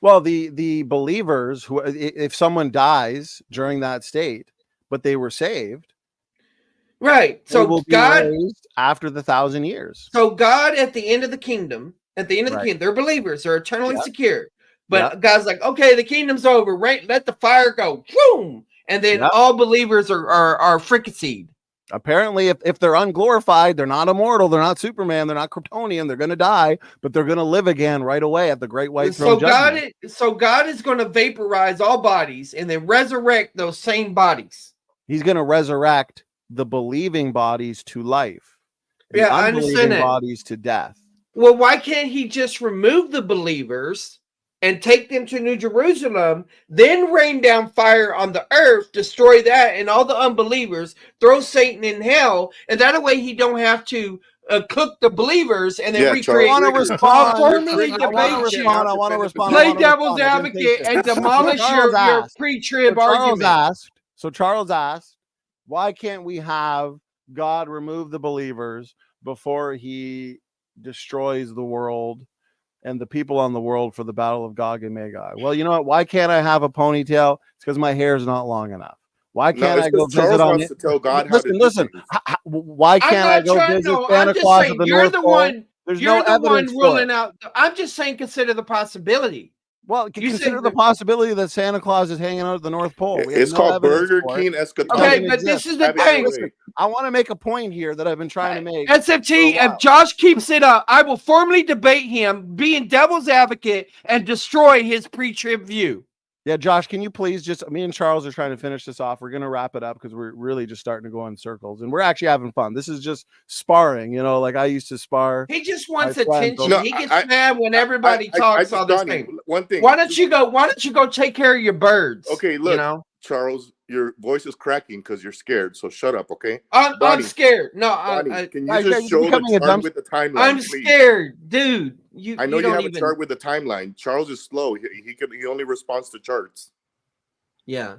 Well, the believers who, if someone dies during that state, but they were saved, right? So will be God raised after the 1,000 years. So God at the end of the kingdom, kingdom, they're believers, they're eternally secure. But God's like, okay, the kingdom's over. Right? Let the fire go. Boom. And then all believers are fricasseed. Apparently, if they're unglorified, they're not immortal, they're not Superman, they're not Kryptonian, they're going to die, but they're going to live again right away at the great white throne judgment. God is going to vaporize all bodies and then resurrect those same bodies. He's going to resurrect the believing bodies to life. Yeah, I understand that. Bodies to death. Well, why can't he just remove the believers and take them to New Jerusalem, then rain down fire on the earth, destroy that and all the unbelievers, throw Satan in hell, and that way he don't have to cook the believers and then recreate. I want to respond. I want to respond. Play devil's advocate and demolish your pre-trib argument. So Charles asked, why can't we have God remove the believers before he destroys the world and the people on the world for the Battle of Gog and Magog? Well, you know what? Why can't I have a ponytail? It's because my hair is not long enough. Why can't I go visit on it? Listen. Why can't I go visit Santa Claus at the North Pole? There's no evidence ruling out. I'm just saying, consider the possibility. Well, consider the possibility that Santa Claus is hanging out at the North Pole. It's called Burger King eschatology. Okay, but this is the thing. I want to make a point here that I've been trying to make. SFT, if Josh keeps it up, I will formally debate him, being devil's advocate, and destroy his pre-trib view. Yeah, Josh, can you please me and Charles are trying to finish this off. We're going to wrap it up because we're really just starting to go in circles and we're actually having fun. This is just sparring, like I used to spar. He just wants attention. He gets mad when everybody talks all this thing. One thing. Why don't you go take care of your birds? Okay, look, Charles, your voice is cracking because you're scared. So shut up, okay? I'm scared. No, can you just show the chart with the timeline? I'm scared, dude. I know you have a chart with the timeline. Charles is slow. He only responds to charts. Yeah,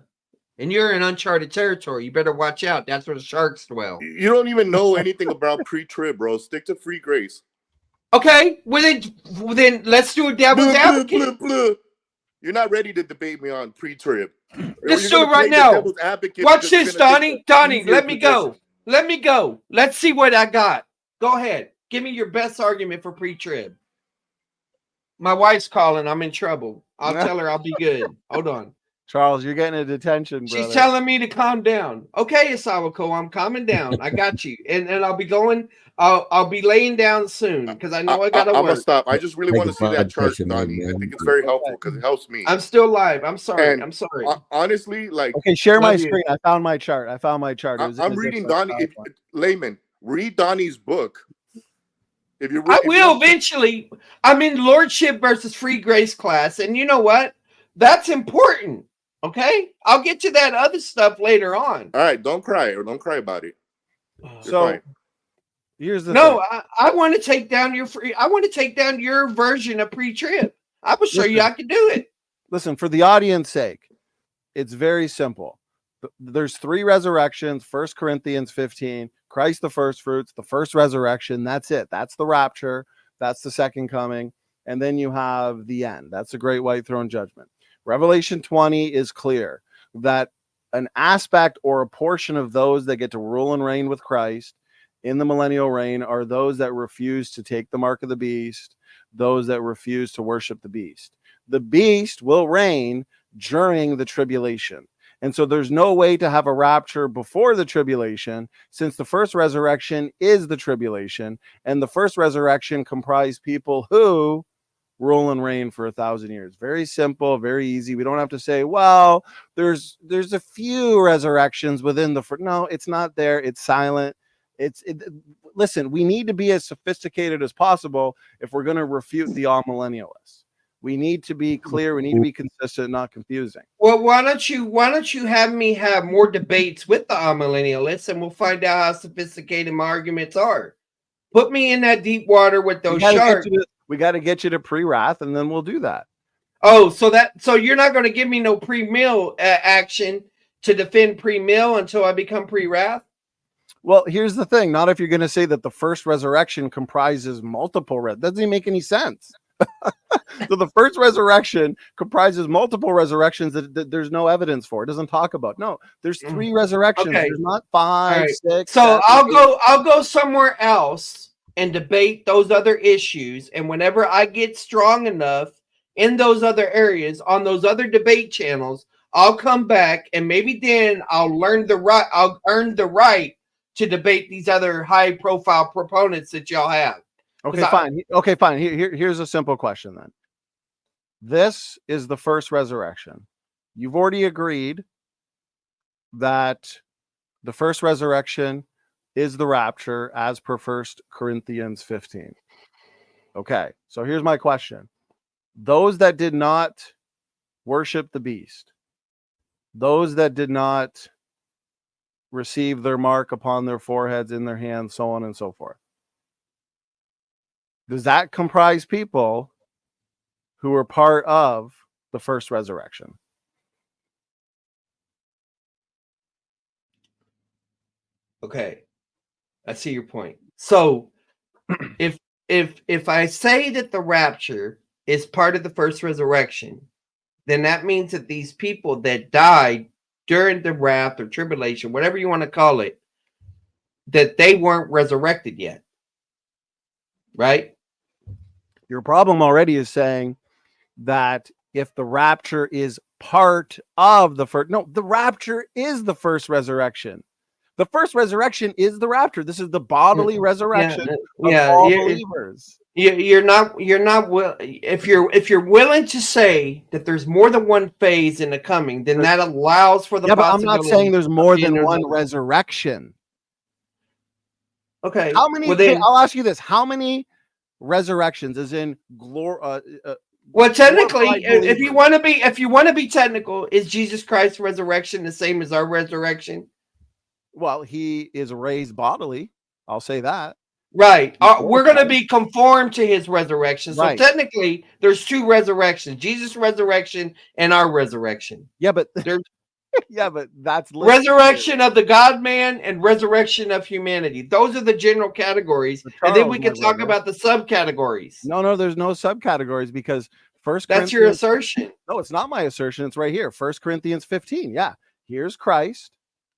and you're in uncharted territory. You better watch out. That's where the sharks dwell. You don't even know anything about pre-trib, bro. Stick to free grace. Okay, well then let's do a devil's advocate. You're not ready to debate me on pre-trib. Let's do it right now. Watch this, Donnie. Donnie, let me go. Let me go. Let's see what I got. Go ahead. Give me your best argument for pre-trib. My wife's calling. I'm in trouble. I'll tell her I'll be good. Hold on. Charles, you're getting a detention, brother. She's telling me to calm down. Okay, Asawako, I'm calming down. I got you. And I'll be going. I'll be laying down soon because I know I gotta work. I'm gonna stop. I just really want to see that chart, Donnie. I think it's very helpful because it helps me. I'm still live. I'm sorry. I'm sorry. Honestly, okay, share my screen. I found my chart. I'm reading Donnie. Layman, read Donnie's book. I will eventually. I'm in Lordship versus Free Grace class, and you know what? That's important. Okay, I'll get to that other stuff later on. All right, don't cry about it. So here's the thing. I want to take down your version of pre-trib. I will show you I can do it. Listen, for the audience sake, it's very simple. There's 3 resurrections. 1 Corinthians 15. Christ the first fruits, the first resurrection. That's it. That's the rapture. That's the second coming. And then you have the end. That's the great white throne judgment. Revelation 20 is clear that an aspect or a portion of those that get to rule and reign with Christ in the millennial reign are those that refuse to take the mark of the beast, those that refuse to worship the beast. The beast will reign during the tribulation. And so there's no way to have a rapture before the tribulation, since the first resurrection is the tribulation, and the first resurrection comprised people who rule and reign for 1,000 years. Very simple, very easy. We don't have to say, well, there's a few resurrections within the first. No, it's not there. It's silent. Listen, we need to be as sophisticated as possible if we're going to refute the all-millennialists. We need to be clear. We need to be consistent, not confusing. Well, why don't you have me have more debates with the millennialists, and we'll find out how sophisticated my arguments are. Put me in that deep water with those sharks. We got to get you to pre-wrath, and then we'll do that. Oh, so you're not going to give me no pre-mill action to defend pre-mill until I become pre-wrath? Well, here's the thing. Not if you're going to say that the first resurrection comprises multiple. Doesn't even make any sense. So the first resurrection comprises multiple resurrections that there's no evidence for. It doesn't talk about. No, there's 3 resurrections. Okay. There's not 5, 6. So 7, I'll go somewhere else and debate those other issues. And whenever I get strong enough in those other areas on those other debate channels, I'll come back and maybe then I'll earn the right to debate these other high profile proponents that y'all have. Okay, fine. Okay, fine. Here's a simple question then. This is the first resurrection. You've already agreed that the first resurrection is the rapture as per 1 Corinthians 15. Okay, so here's my question. Those that did not worship the beast, those that did not receive their mark upon their foreheads, in their hands, so on and so forth, does that comprise people who are part of the first resurrection? Okay, I see your point. So if I say that the rapture is part of the first resurrection, then that means that these people that died during the wrath or tribulation, whatever you want to call it, that they weren't resurrected yet, right? Your problem already is saying that if the rapture is part of the first, no, the rapture is the first reresurrection. The first resurrection is the rapture. This is the bodily resurrection of all believers. You're not if you're willing to say that there's more than one phase in the coming, then that allows for the possibility. But I'm not saying there's more than one resurrection. Okay. How many? I'll ask you this: how many resurrections, as in glory? Well, technically, if you want to be technical, is Jesus Christ's resurrection the same as our resurrection? Well, he is raised bodily. I'll say that. Right. We're going to be conformed to his resurrection. So technically, there's 2 resurrections: Jesus' resurrection and our resurrection. Yeah, but there's but that's resurrection of the God-man and resurrection of humanity. Those are the general categories, and then we can talk about the subcategories. No, there's no subcategories, because that's your assertion. No, it's not my assertion. It's right here. 1 Corinthians 15. Yeah, here's Christ,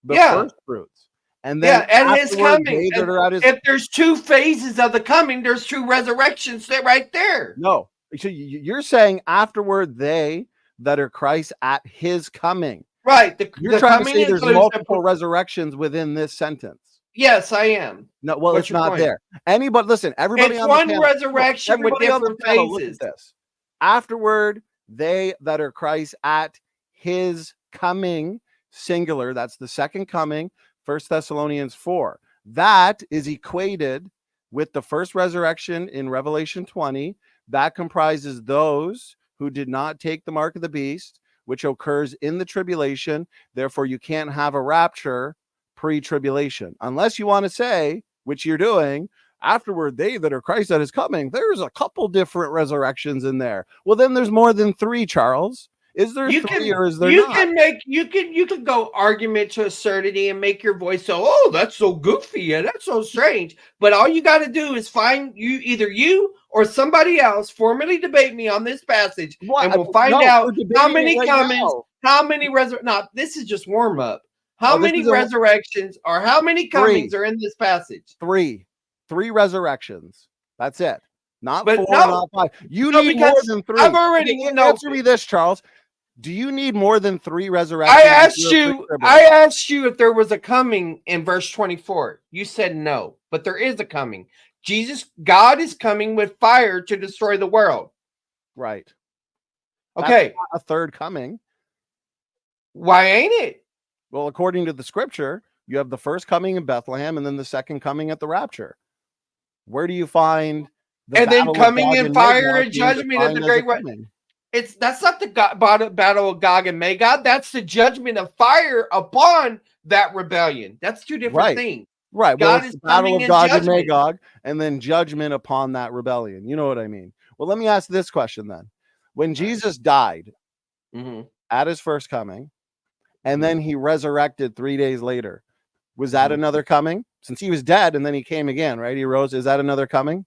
the first fruits, and then and his coming. If there's 2 phases of the coming, there's 2 resurrections right there. No, so you're saying afterward they that are Christ at his coming. Right. You're trying to say there's multiple resurrections within this sentence. Yes, I am. No, well, it's not there. Anybody, listen, everybody it's on one the panel, resurrection with different phases. Look at this. Afterward, they that are Christ at his coming, singular, that's the second coming, 1 Thessalonians 4. That is equated with the first resurrection in Revelation 20. That comprises those who did not take the mark of the beast, which occurs in the tribulation. Therefore, you can't have a rapture pre-tribulation, unless you want to say, which you're doing, afterward, they that are Christ that is coming. There's a couple different resurrections in there. Well, then there's more than 3, Charles. Is there 3 or is there not? You can go argument to absurdity and make your voice so, oh, that's so goofy and that's so strange. But all you got to do is find either you or somebody else formally debate me on this passage, and we'll find out how many comings, how many this is just warm up. How Oh, this many is a- resurrections or how many comings are in this passage? Three resurrections. That's it. Not But four, no. not five. You No, need more because than three. I've already Okay, no. answer me this, Charles. Do you need more than 3 resurrections? I if asked you're a you. pre-tribber? I asked you if there was a coming in verse 24. You said no, but there is a coming. God is coming with fire to destroy the world. Right. Okay. That's not a third coming. Why ain't it? Well, according to the scripture, you have the first coming in Bethlehem and then the second coming at the rapture. Where do you find the And then battle of coming Gog in and fire Magog and being judgment of defined the as a great coming? That's not the battle of Gog and Magog. That's the judgment of fire upon that rebellion. That's two different Right. things. Right. Well, God it's is the battle coming of in Gog and judgment. Magog, and then judgment upon that rebellion. You know what I mean? Well, let me ask this question then. When Jesus died Mhm. at his first coming, and then he resurrected 3 days later, was that another coming? Since he was dead and then he came again, right? He rose. Is that another coming?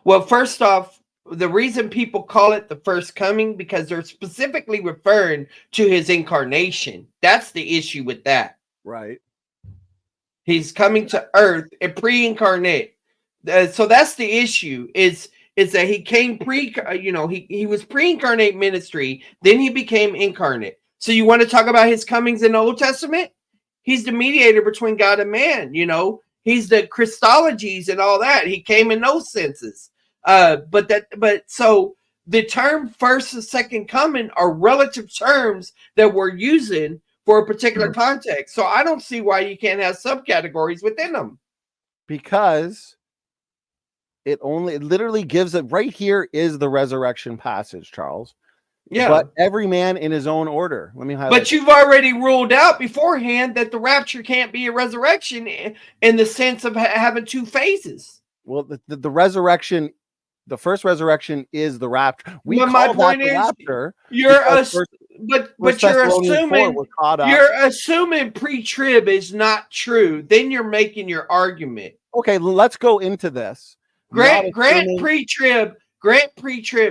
Well, first off, the reason people call it the first coming because they're specifically referring to his incarnation. That's the issue with that. Right. He's coming to earth and pre-incarnate. So that's the issue. Is that he came he was pre-incarnate ministry, then he became incarnate. So you want to talk about his comings in the Old Testament? He's the mediator between God and man. He's the Christologies and all that. He came in those senses. So the term first and second coming are relative terms that we're using for a particular context. So I don't see why you can't have subcategories within them. Because it literally gives it right here is the resurrection passage, Charles. Yeah. But every man in his own order. Let me highlight. But you've already ruled out beforehand that the rapture can't be a resurrection in the sense of having two phases. Well, the resurrection, the first resurrection is the rapture. We Well, call my that point the is, rapture. but you're assuming we're caught up. you're assuming pre-trib is not true. Then you're making your argument. Okay, let's go into this. Grant pre-trib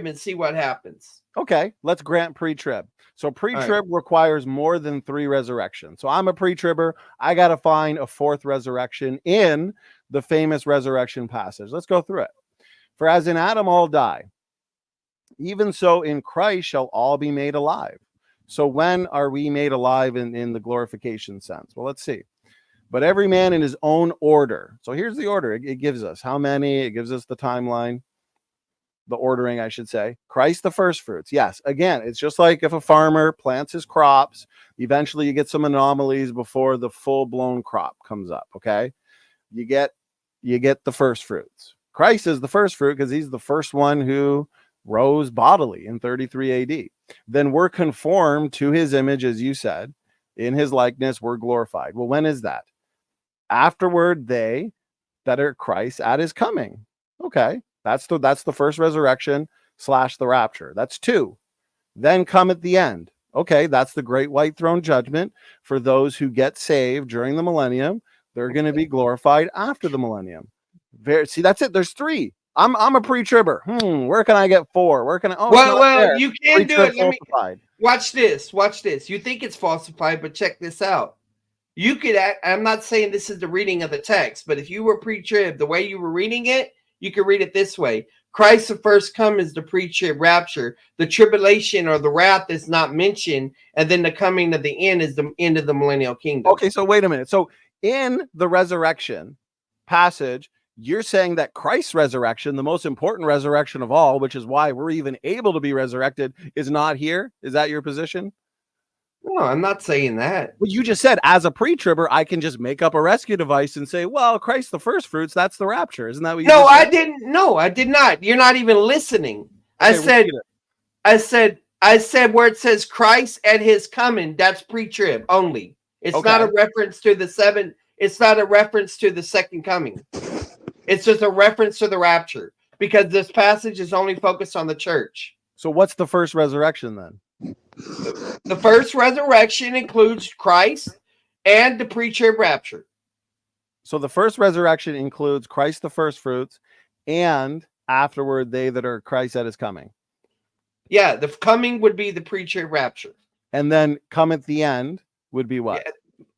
and see what happens. Okay, let's grant pre-trib. So pre-trib requires more than 3 resurrections. So I'm a pre-tribber. I got to find a 4th resurrection in the famous resurrection passage. Let's go through it. For as in Adam all die, even so in Christ shall all be made alive. So when are we made alive in the glorification sense? Well, let's see. But every man in his own order. So here's the order. It gives us how many. It gives us the timeline. The ordering, I should say. Christ the first fruits. Yes. Again, it's just like if a farmer plants his crops, eventually you get some anomalies before the full-blown crop comes up. Okay. You get the first fruits. Christ is the first fruit because he's the first one who rose bodily in 33 AD. Then we're conformed to his image, as you said, in his likeness, we're glorified. Well, when is that? Afterward, they that are Christ at his coming. Okay. That's the first resurrection / the rapture. That's 2. Then come at the end. Okay, that's the great white throne judgment for those who get saved during the millennium. They're going to be glorified after the millennium. See, that's it. There's 3. I'm a pre-tribber. Where can I get 4? Where can I? Oh, well, you can do it. Falsified. Watch this. You think it's falsified, but check this out. You could. I'm not saying this is the reading of the text, but if you were pre-trib, the way you were reading it. You can read it this way. Christ the first come is the pre-trib rapture. The tribulation or the wrath is not mentioned. And then the coming of the end is the end of the millennial kingdom. Okay, so wait a minute. So in the resurrection passage, you're saying that Christ's resurrection, the most important resurrection of all, which is why we're even able to be resurrected, is not here? Is that your position? No, I'm not saying that. Well, you just said as a pre-tribber, I can just make up a rescue device and say, well, Christ the first fruits, that's the rapture. Isn't that what you No, just I said? didn't. No, I did not. You're not even listening. Okay, I said where it says Christ at his coming, that's pre-trib only. It's not a reference to the 7. It's not a reference to the second coming. It's just a reference to the rapture because this passage is only focused on the church. So what's the first resurrection then? The first resurrection includes Christ and the pre-trib rapture. So the first resurrection includes Christ the first fruits and afterward they that are Christ at his coming. Yeah, the coming would be the pre-trib rapture. And then come at the end would be what?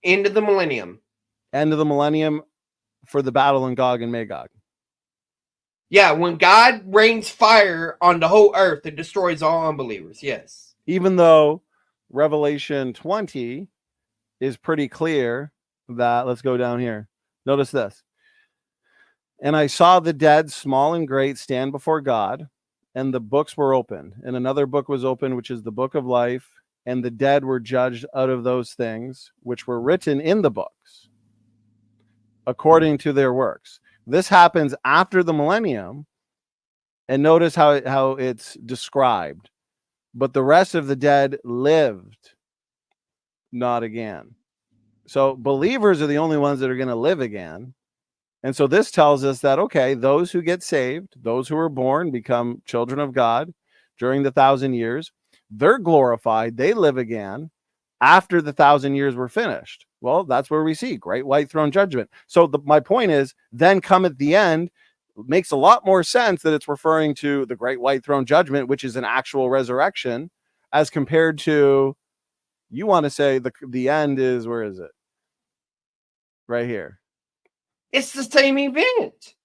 End of the millennium. End of the millennium for the battle in Gog and Magog. Yeah, when God rains fire on the whole earth and destroys all unbelievers. Yes. Even though Revelation 20 is pretty clear that, let's go down here. Notice this. And I saw the dead, small and great, stand before God, and the books were opened. And another book was opened, which is the book of life. And the dead were judged out of those things which were written in the books, according to their works. This happens after the millennium. And notice how it's described. But the rest of the dead lived not again. So believers are the only ones that are going to live again. And so this tells us that, okay, those who get saved, those who are born, become children of God during the 1,000 years, they're glorified, they live again after the 1,000 years were finished. Well, that's where we see great white throne judgment. So my point is, then come at the end, makes a lot more sense that it's referring to the great white throne judgment, which is an actual resurrection, as compared to, you want to say the end is, where is it? Right here. It's the same event.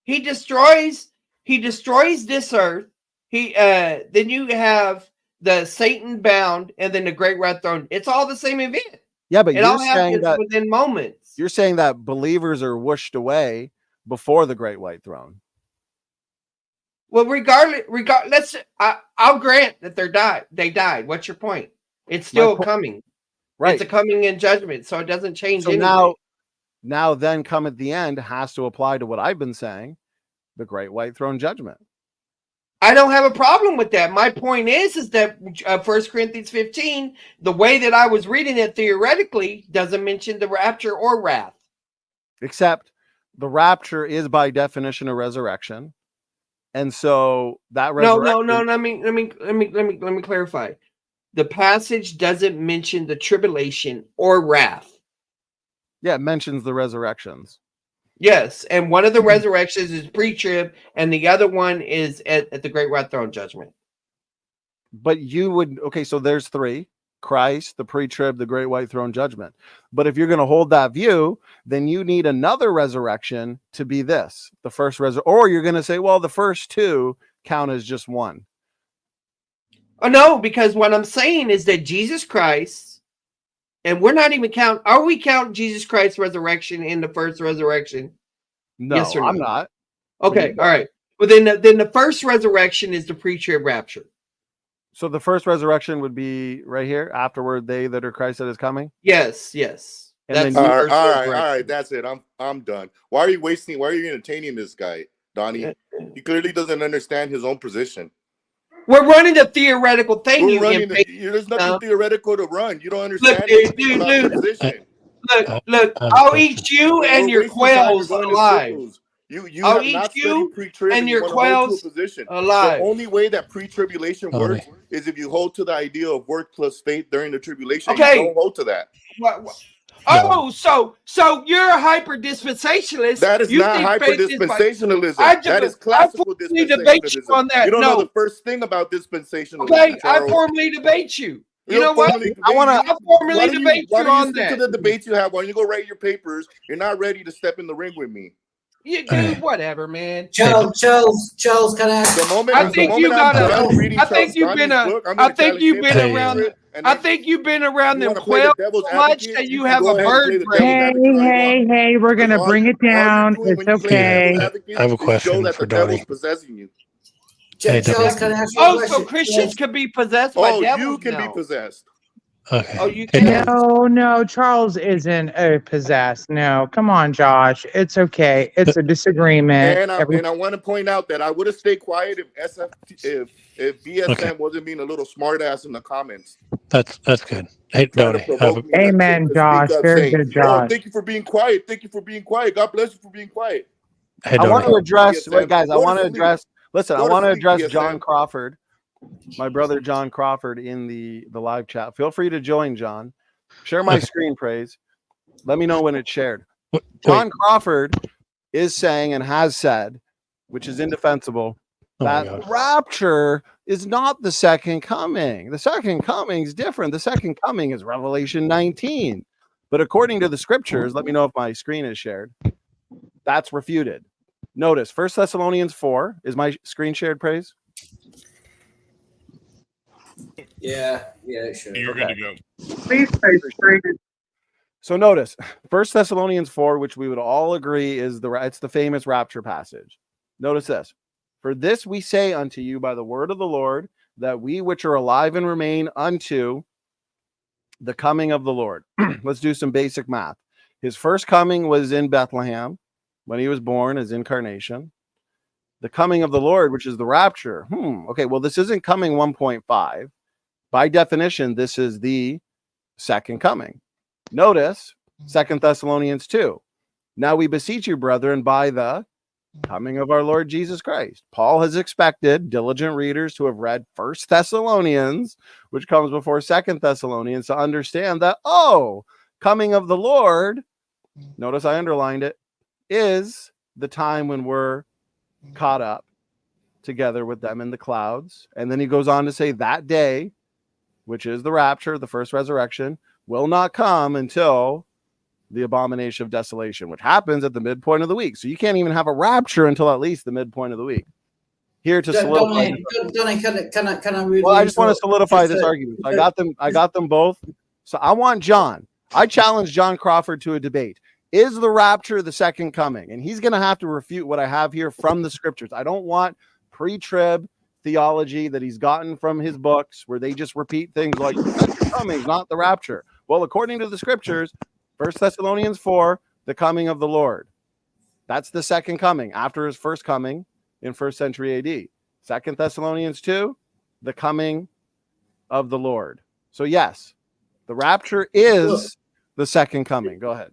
He destroys this earth. Then you have the Satan bound, and then the great red throne. It's all the same event. Yeah, but it all happens within moments. You're saying that believers are whooshed away before the great white throne. Well, regardless, I'll grant that they died. What's your point? It's still coming. Right. It's a coming in judgment, so it doesn't change anything. Now then come at the end has to apply to what I've been saying, the great white throne judgment. I don't have a problem with that. My point is that 1 Corinthians 15, the way that I was reading it theoretically, doesn't mention the rapture or wrath. Except the rapture is by definition a resurrection. And so that resurrection... No. Let me clarify. The passage doesn't mention the tribulation or wrath. Yeah, it mentions the resurrections. Yes, and one of the resurrections is pre-trib, and the other one is at the great white throne judgment. But you would, okay, so there's three: Christ, the pre-trib, the great white throne judgment. But if you're going to hold that view, then you need another resurrection to be this, the first resurrection. Or you're going to say, well, the first two count as just one. Oh, no, because what I'm saying is that Jesus Christ, and we're not even are we counting Jesus Christ's resurrection in the first resurrection? No, yes or no? I'm not. Okay, all right. Well, then the first resurrection is the pre-trib rapture. So the first resurrection would be right here. Afterward, they that are Christ that is coming. Yes. And that's all right. That's it. I'm done. Why are you entertaining this guy, Donnie? He clearly doesn't understand his own position. We're running a theoretical thing. There's nothing theoretical to run. You don't understand anything about the position. Look, I'll eat you and your quails alive. I'll eat you and your quails alive. The only way that pre-tribulation works is if you hold to the idea of work plus faith during the tribulation. Okay. You don't hold to that. Oh, so you're a hyper dispensationalist. That is not hyper dispensationalism. That is classical dispensationalism. You don't know the first thing about dispensationalism. Okay, I formally debate you. You know what? I formally debate you on that. To the debates you have, why don't you go write your papers? You're not ready to step in the ring with me. You dude, whatever, man. Charles, can I ask? I think you've been around them quails so much that you have a bird brain. Hey, we're gonna bring it down. It's okay. I have a question for Donnie. Charles, can I ask you a question? So Christians can be possessed by devils. You can be possessed. Okay. Oh, you can. No, Charles isn't possessed. No, come on, Josh. It's okay. It's a disagreement. And I want to point out that I would have stayed quiet if BSM wasn't being a little smart ass in the comments. That's good. Hey, Donnie. Amen, Josh. Very good, Josh. Thank you for being quiet. God bless you for being quiet. Hey, I want to address, guys. I want to address. Listen, I want to address John Crawford, my brother John Crawford, in the live chat. Feel free to join, John. Share my screen, praise. Let me know when it's shared. John Crawford is saying and has said, which is indefensible, that rapture is not the second coming. The second coming is different. The second coming is Revelation 19. But according to the scriptures, let me know if my screen is shared. That's refuted. Notice 1 Thessalonians 4. Is my screen shared, Praise? Yeah, sure. You're good to go. Please pray straight. So notice 1 Thessalonians 4, which we would all agree is it's the famous rapture passage. Notice this. For this we say unto you by the word of the Lord, that we which are alive and remain unto the coming of the Lord. Let's do some basic math. His first coming was in Bethlehem when he was born, his incarnation. The coming of the Lord, which is the rapture. Okay, well, this isn't coming 1.5. By definition, this is the second coming. Notice 2 Thessalonians 2. Now we beseech you, brethren, by the coming of our Lord Jesus Christ. Paul has expected diligent readers to have read 1 Thessalonians, which comes before 2 Thessalonians, to understand that, coming of the Lord, notice I underlined it, is the time when we're caught up together with them in the clouds. And then he goes on to say that day, which is the rapture, the first resurrection, will not come until the abomination of desolation, which happens at the midpoint of the week. So you can't even have a rapture until at least the midpoint of the week. Here to solidify. Donny, can I read? Well, I just want to solidify this argument. So I got them both. So I want John. I challenge John Crawford to a debate. Is the rapture the second coming? And he's going to have to refute what I have here from the scriptures. I don't want pre-trib theology that he's gotten from his books where they just repeat things like the second coming, not the rapture. Well, according to the scriptures, 1 Thessalonians 4, the coming of the Lord. That's the second coming after his first coming in 1st century AD. 2 Thessalonians 2, the coming of the Lord. So yes, the rapture is the second coming. Go ahead.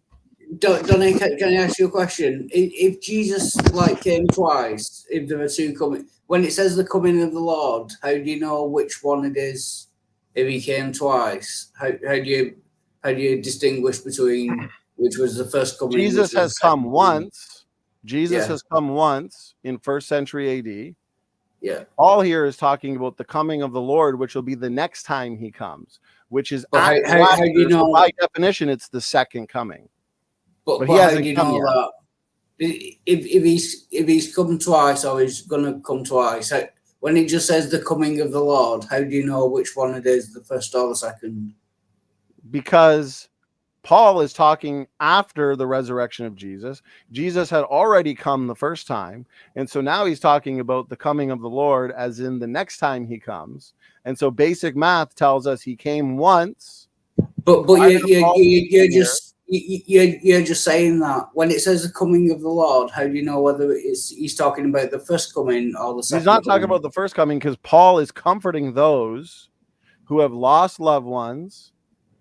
Donny, can I ask you a question? If Jesus came twice, if there were two coming, when it says the coming of the Lord, how do you know which one it is? If he came twice, how do you distinguish between which was the first coming? Jesus has come once. Jesus has come once in 1st century AD. Yeah. All here is talking about the coming of the Lord, which will be the next time he comes, which is how do you know? By definition, it's the second coming. But he how hasn't do you come know yet. that? If he's come twice or he's gonna come twice, when it just says the coming of the Lord, how do you know which one it is, the first or the second? Because Paul is talking after the resurrection of Jesus. Jesus had already come the first time. And so now he's talking about the coming of the Lord as in the next time he comes. And so basic math tells us he came once. But you're just saying that when it says the coming of the Lord, how do you know whether he's talking about the first coming or the second? He's not talking about the first coming because Paul is comforting those who have lost loved ones.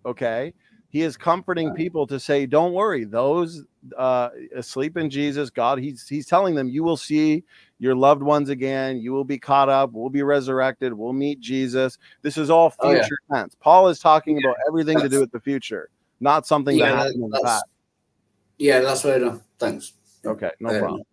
Okay. He is comforting people to say, don't worry, those asleep in Jesus, God, he's telling them, you will see your loved ones again. You will be caught up. We'll be resurrected. We'll meet Jesus. This is all future tense. Paul is talking about everything to do with the future, not something that happened in the past. Yeah, that's right. Thanks. Okay, no problem.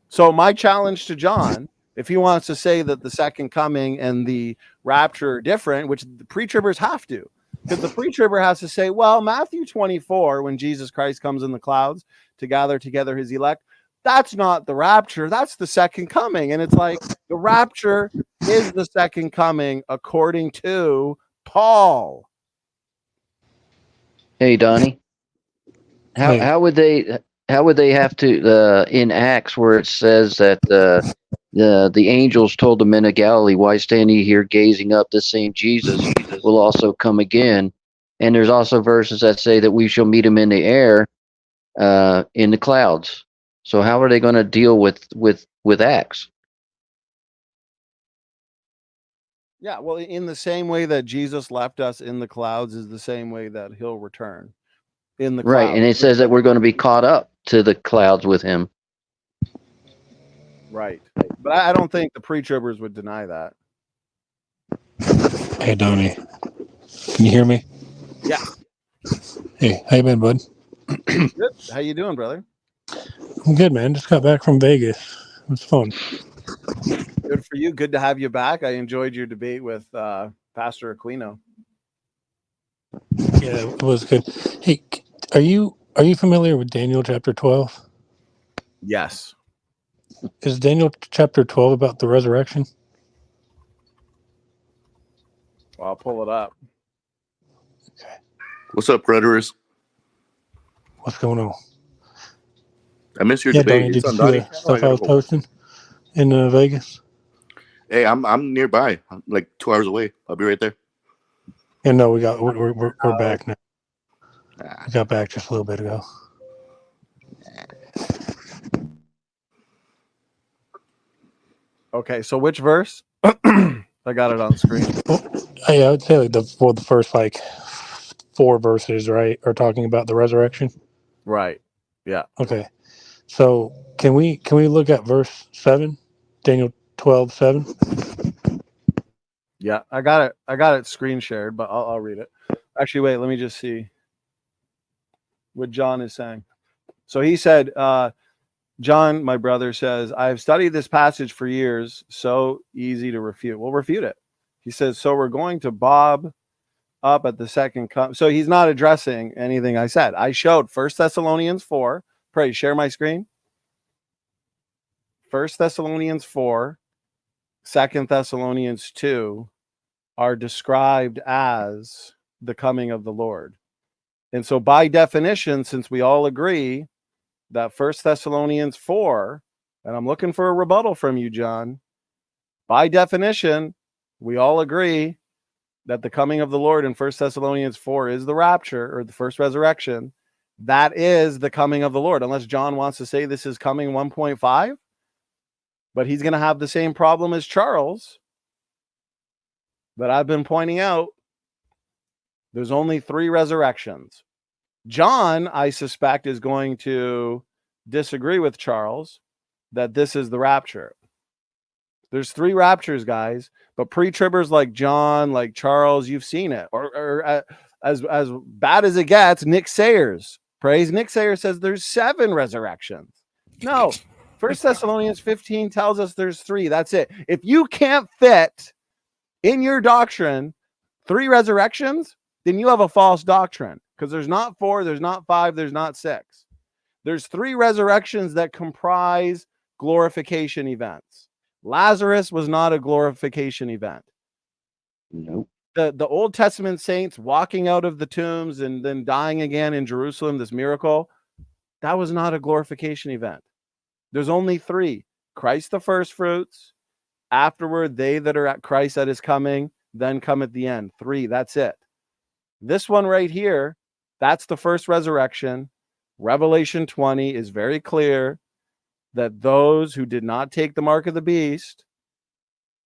So my challenge to John, if he wants to say that the second coming and the rapture are different, which the pre-tribbers have to, because the pre-tribber has to say, well, Matthew 24, when Jesus Christ comes in the clouds to gather together his elect, that's not the rapture. That's the second coming. And it's like the rapture is the second coming according to Paul. Hey, Donnie, how would they have to in Acts where it says that the angels told the men of Galilee, why stand ye here gazing up? The same Jesus will also come again. And there's also verses that say that we shall meet him in the air, in the clouds. So how are they going to deal with Acts? Yeah, well, in the same way that Jesus left us in the clouds is the same way that he'll return in the clouds. Right, and it says that we're going to be caught up to the clouds with him. Right. But I don't think the pre-tribbers would deny that. Hey, Donnie. Can you hear me? Yeah. Hey, how you been, bud? Good. How you doing, brother? I'm good, man. Just got back from Vegas. It was fun. Good for you. Good to have you back. I enjoyed your debate with Pastor Aquino. Yeah, it was good. Hey, Are you familiar with Daniel chapter 12? Yes. Is Daniel chapter 12 about the resurrection? Well, I'll pull it up. What's up, predators? What's going on? I missed your Yeah, debate. Donnie, It's did you on see Donnie the channel. I stuff I gotta was go. posting in Vegas? Hey, I'm nearby. I'm like 2 hours away. I'll be right there. Yeah, no, we're back now. Ah. We got back just a little bit ago. Okay, so which verse? I got it on screen. Well, yeah, I would say like the first like 4 verses, right, are talking about the resurrection. Right. Yeah. Okay. So can we look at verse 7, Daniel 12:7? Yeah, I got it screen shared, but I'll read it. Actually, wait, let me just see what John is saying. So he said, John, my brother, says, I have studied this passage for years, so easy to refute. We'll refute it. He says, so we're going to bob up at the second come. So he's not addressing anything I said. I showed 1 Thessalonians 4. Pray, share my screen. 1 Thessalonians 4, 2 Thessalonians 2 are described as the coming of the Lord. And so by definition, since we all agree that 1 Thessalonians 4, and I'm looking for a rebuttal from you, John, by definition, we all agree that the coming of the Lord in 1 Thessalonians 4 is the rapture or the first resurrection. That is the coming of the Lord, unless John wants to say this is coming 1.5. But he's going to have the same problem as Charles that I've been pointing out. There's only 3 resurrections. John, I suspect, is going to disagree with Charles that this is the rapture. There's 3 raptures, guys, but pre-tribbers like John, like Charles, you've seen it. Or as bad as it gets, Nick Sayers. Praise. Nick Sayers says there's 7 resurrections. No. 1 Thessalonians 15 tells us there's 3. That's it. If you can't fit in your doctrine 3 resurrections, then you have a false doctrine, because there's not 4, there's not 5, there's not 6. There's 3 resurrections that comprise glorification events. Lazarus was not a glorification event. Nope. The Old Testament saints walking out of the tombs and then dying again in Jerusalem, this miracle, that was not a glorification event. There's only 3. Christ the firstfruits, afterward they that are at Christ at his coming, then come at the end. 3, that's it. This one right here, that's the first resurrection. Revelation 20 is very clear that those who did not take the mark of the beast,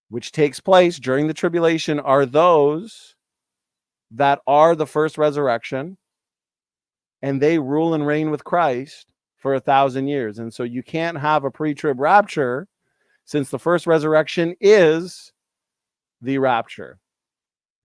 which takes place during the tribulation, are those that are the first resurrection, and they rule and reign with Christ for 1,000 years. And so you can't have a pre-trib rapture, since the first resurrection is the rapture.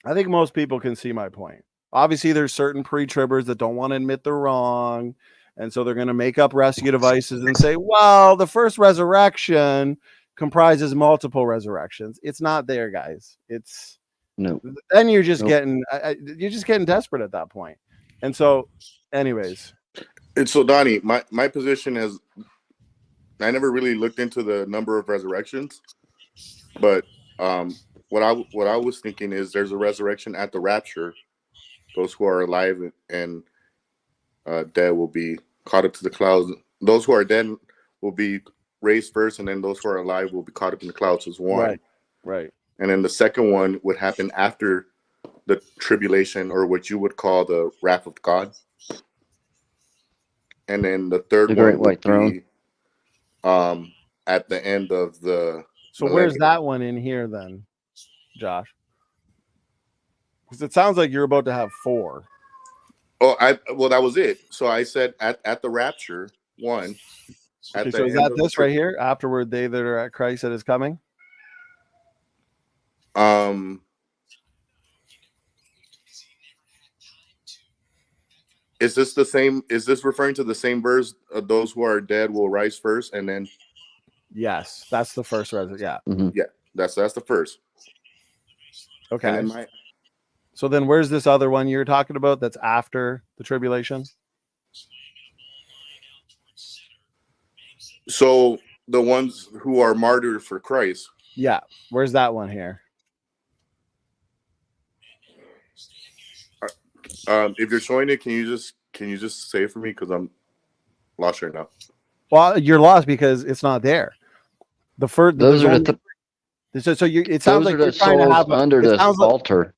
I think most people can see my point. Obviously, there's certain pre-tribbers that don't want to admit they're wrong, and so they're going to make up rescue devices and say, well, the first resurrection comprises multiple resurrections. It's not there, guys. It's no. Then you're just getting desperate at that point. And so, anyways. And so, Donnie, my position is, I never really looked into the number of resurrections, but what I was thinking is there's a resurrection at the rapture. Those who are alive and dead will be caught up to the clouds. Those who are dead will be raised first, and then those who are alive will be caught up in the clouds as one. Right. And then the second one would happen after the tribulation, or what you would call the wrath of God. And then the third Great one White would Throne. be at the end of the. So where's that one in here then, Josh? Because it sounds like you're about to have 4. Oh, that was it. So I said at the rapture 1. Okay, so is that this right here? Afterward, they that are at Christ at his coming. Is this the same? Is this referring to the same verse? Those who are dead will rise first, and then. Yes, that's the first resurrection. Yeah, yeah, that's the first. Okay. And then so then, where's this other one you're talking about? That's after the tribulation. So the ones who are martyred for Christ. Yeah. Where's that one here? If you're showing it, can you just say it for me, because I'm lost right now. Well, you're lost because it's not there. The first. Those are the. So you. It sounds like you're trying to have under the altar.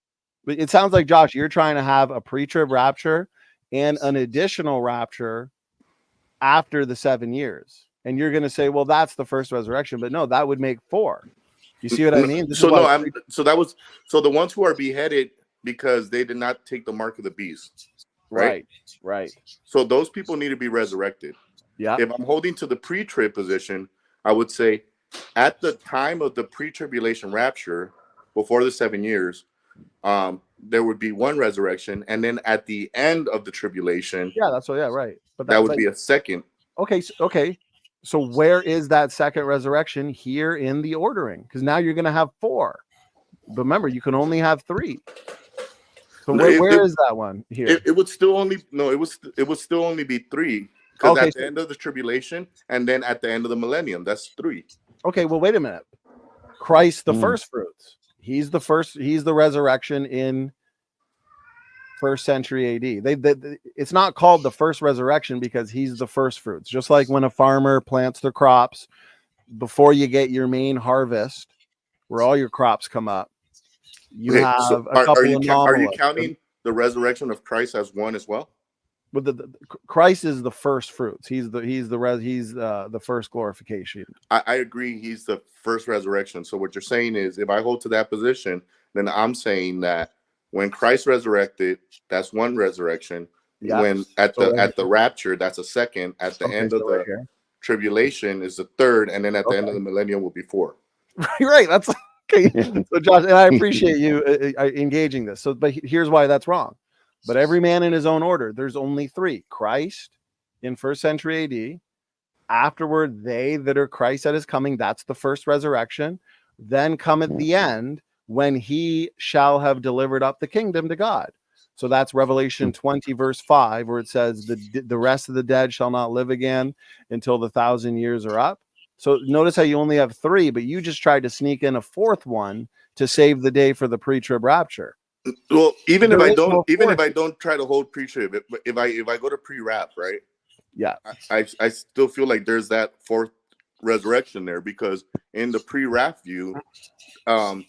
It sounds like, Josh, you're trying to have a pre-trib rapture and an additional rapture after the 7 years, and you're going to say, well, that's the first resurrection, but no, that would make 4. You see what I mean? So the ones who are beheaded because they did not take the mark of the beast, right? Right. So those people need to be resurrected. Yeah. If I'm holding to the pre-trib position, I would say at the time of the pre-tribulation rapture, before the 7 years, there would be one resurrection, and then at the end of the tribulation, right. But that would be a second. Okay. So where is that second resurrection here in the ordering? Because now you're going to have 4. But remember, you can only have 3. So where is that one here? It would still only it would still only be 3, because at the end of the tribulation and then at the end of the millennium, that's 3. Okay, well, wait a minute. Christ, the first fruits. He's the resurrection in 1st century AD. It's not called the first resurrection because he's the first fruits. Just like when a farmer plants their crops before you get your main harvest, where all your crops come up, you have a couple of anomalies. Are you counting the resurrection of Christ as one as well? But Christ is the first fruits. He's the first glorification. I agree. He's the first resurrection. So what you're saying is, if I hold to that position, then I'm saying that when Christ resurrected, that's one resurrection. Yeah. When at the rapture, that's a second. At the end of the tribulation is the third, and then at the end of the millennium will be 4. Right. That's okay. So Josh, and I appreciate you engaging this. So, but here's why that's wrong. But every man in his own order. There's only 3. Christ in 1st century AD. Afterward, they that are Christ at his coming. That's the first resurrection. Then cometh the end, when he shall have delivered up the kingdom to God. So that's Revelation 20, verse 5, where it says the rest of the dead shall not live again until the 1,000 years are up. So notice how you only have 3, but you just tried to sneak in a 4th one to save the day for the pre-trib rapture. Well, even if I don't try to hold pre-trib, if I go to pre-wrath, right? Yeah, I still feel like there's that 4th resurrection there, because in the pre-wrath view,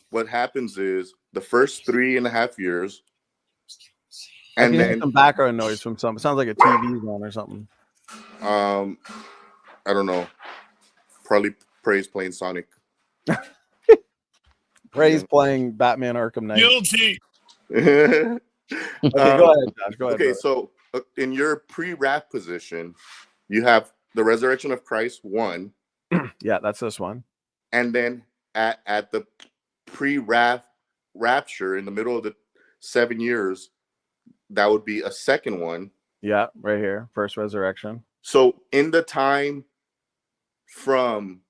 what happens is the first 3.5 years, and then some background noise from some. It sounds like a TV on or something. I don't know. Probably Praise playing Sonic. Praise playing Batman Arkham Knight. Guilty. Okay, go ahead, Josh. Go ahead. Okay, so in your pre-wrath position, you have the resurrection of Christ 1. Yeah, that's this one. And then at the pre-wrath rapture in the middle of the 7 years, that would be a second one. Yeah, right here, first resurrection. So in the time from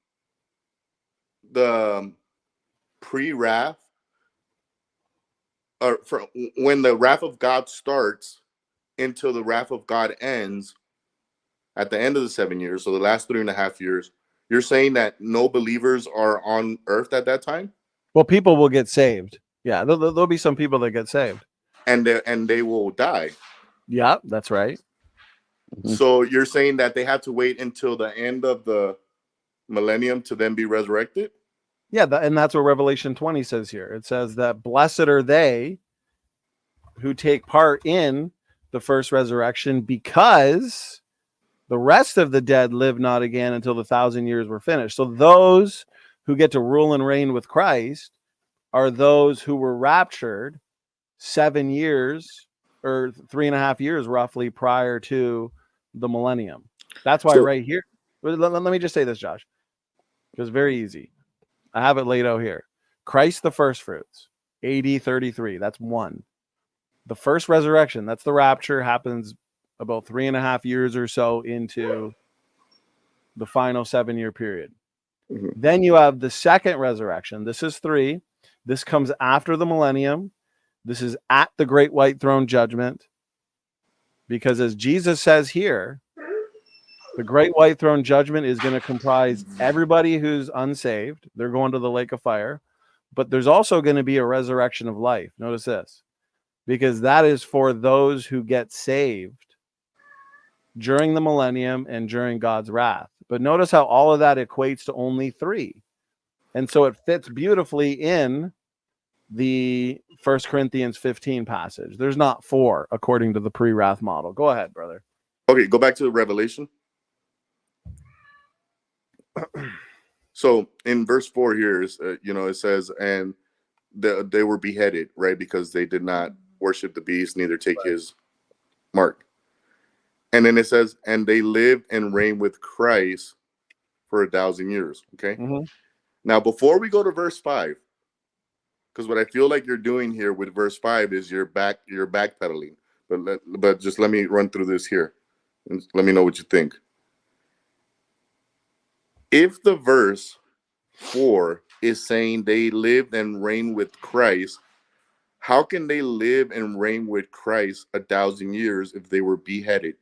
the pre-wrath, or from when the wrath of God starts until the wrath of God ends at the end of the 7 years, so the last 3.5 years, you're saying that no believers are on earth at that time? Well, people will get saved. Yeah, there'll be some people that get saved. And they will die. Yeah, that's right. So you're saying that they have to wait until the end of the millennium to then be resurrected? Yeah, and that's what Revelation 20 says here. It says that blessed are they who take part in the first resurrection, because the rest of the dead live not again until the 1,000 years were finished. So those who get to rule and reign with Christ are those who were raptured 7 years or 3.5 years roughly prior to the millennium. That's why right here, let me just say this, Josh. It was very easy. I have it laid out here. Christ the first fruits, AD 33. That's 1. The first resurrection, that's the rapture, happens about 3.5 years or so into the final 7-year period. Then you have the second resurrection. This is 3. This comes after the millennium. This is at the great white throne judgment. Because as Jesus says here, The great white throne judgment is going to comprise everybody who's unsaved. They're going to the lake of fire. But there's also going to be a resurrection of life. Notice this, because that is for those who get saved during the millennium and during God's wrath. But notice how all of that equates to only 3. And so it fits beautifully in the 1 Corinthians 15 passage. There's not 4 according to the pre-wrath model. Go ahead, brother. Okay, go back to the Revelation. So in verse 4 here is, it says, and they were beheaded, right? Because they did not worship the beast, neither take his mark. And then it says, and they lived and reigned with Christ for 1,000 years. Okay. Mm-hmm. Now, before we go to verse 5, because what I feel like you're doing here with verse 5 is you're backpedaling. But just let me run through this here and let me know what you think. If the verse 4 is saying they lived and reigned with Christ, how can they live and reign with Christ 1,000 years if they were beheaded?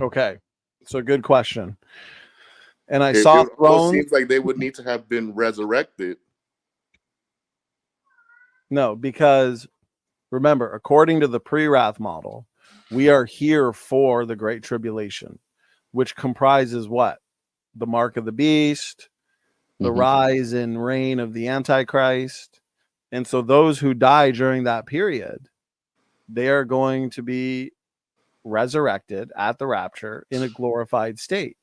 Okay, so good question. And It seems like they would need to have been resurrected. No, because remember, according to the pre-wrath model, we are here for the Great Tribulation, which comprises what? The mark of the beast, the rise and reign of the Antichrist. And so those who die during that period, they are going to be resurrected at the rapture in a glorified state.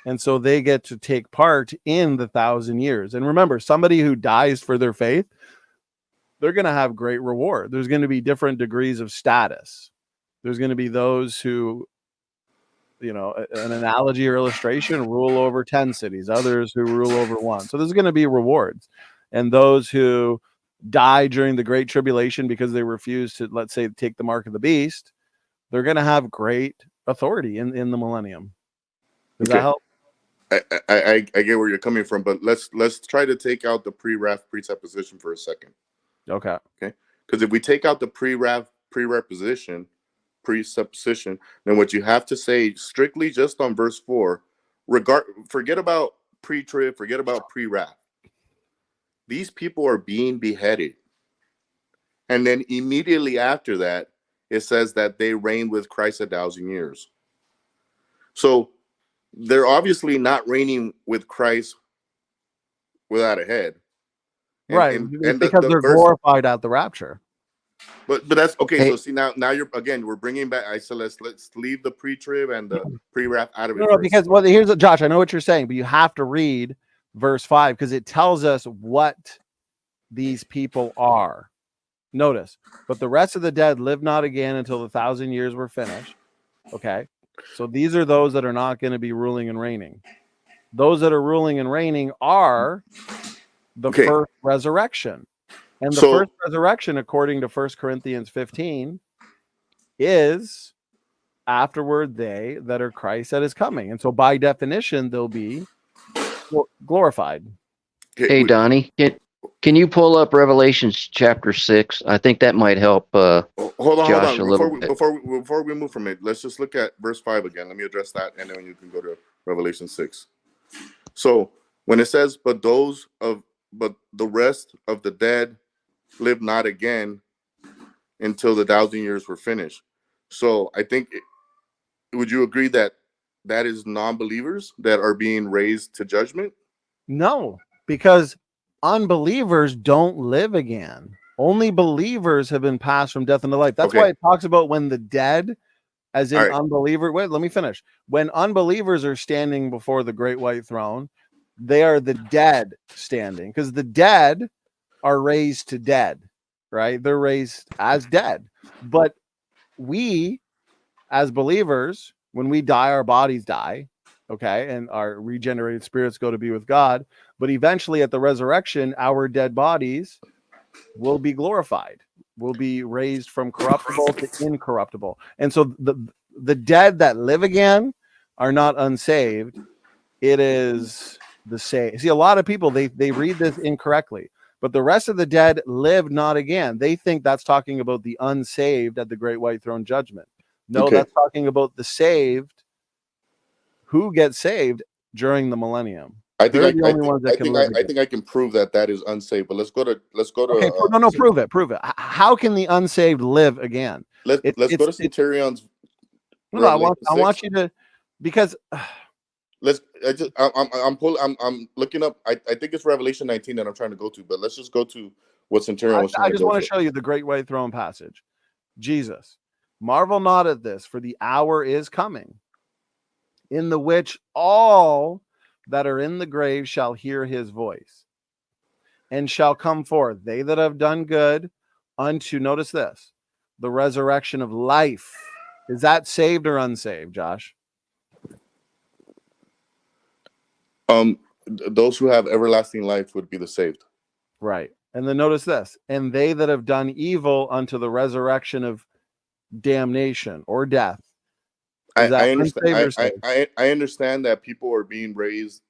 And so they get to take part in the 1,000 years. And remember, somebody who dies for their faith, they're going to have great reward. There's going to be different degrees of status. There's going to be those who, an analogy or illustration, rule over 10 cities, others who rule over 1. So there's going to be rewards. And those who die during the Great Tribulation because they refuse to, let's say, take the mark of the beast, they're going to have great authority in the millennium. Does that help? I get where you're coming from, but let's try to take out the pre-wrath presupposition for a second. Okay. Because if we take out the pre-wrath presupposition, then what you have to say strictly just on verse 4, forget about pre-trib, forget about pre-wrath. These people are being beheaded. And then immediately after that, it says that they reigned with Christ 1,000 years. So they're obviously not reigning with Christ without a head. Because they're glorified at the rapture. But that's okay. Hey. So see now we're bringing back. I said let's leave the pre-trib and the pre-wrath out of it. No, because here's Josh. I know what you're saying, but you have to read verse 5 because it tells us what these people are. Notice, but the rest of the dead live not again until the 1,000 years were finished. Okay, so these are those that are not going to be ruling and reigning. Those that are ruling and reigning are the first resurrection. And the first resurrection, according to 1 Corinthians 15, is afterward they that are Christ that is coming. And so by definition, they'll be glorified. Hey, Donnie, can you pull up Revelations chapter 6? I think that might help Josh a little bit. Before we move from it, let's just look at verse 5 again. Let me address that, and then you can go to Revelation 6. So when it says, but the rest of the dead live not again until the 1,000 years were finished. So I think, would you agree that is non-believers that are being raised to judgment? No, because unbelievers don't live again. Only believers have been passed from death into life. That's why it talks about when the dead, as in unbeliever. Wait, let me finish. When unbelievers are standing before the great white throne, they are the dead standing, because the dead are raised to dead, right? They're raised as dead. But we, as believers, when we die, our bodies die, okay? And our regenerated spirits go to be with God. But eventually at the resurrection, our dead bodies will be glorified, will be raised from corruptible to incorruptible. And so the dead that live again are not unsaved. It is the same. See, a lot of people, they read this incorrectly, but the rest of the dead live not again. They think that's talking about the unsaved at the great white throne judgment. No, Okay. that's talking about the saved who get saved during the millennium. I think They're the only ones that can live I again. think I can prove that that is unsaved. But let's go to Okay, no, prove it. How can the unsaved live again? let's go to Centurion's. No, I Revelation want 6. you to, because I'm looking up. I think it's Revelation 19 that I'm trying to go to, but let's just go to what Centurion was trying I to just go want to. to show you the great white throne passage. Jesus, marvel not at this, for the hour is coming, in the which all that are in the grave shall hear his voice, and shall come forth, they that have done good, unto, notice this, the resurrection of life. Is that saved or unsaved, Josh? Those who have everlasting life would be the saved. Right. And then notice this, and they that have done evil unto the resurrection of damnation or death. I understand. I understand that people are being raised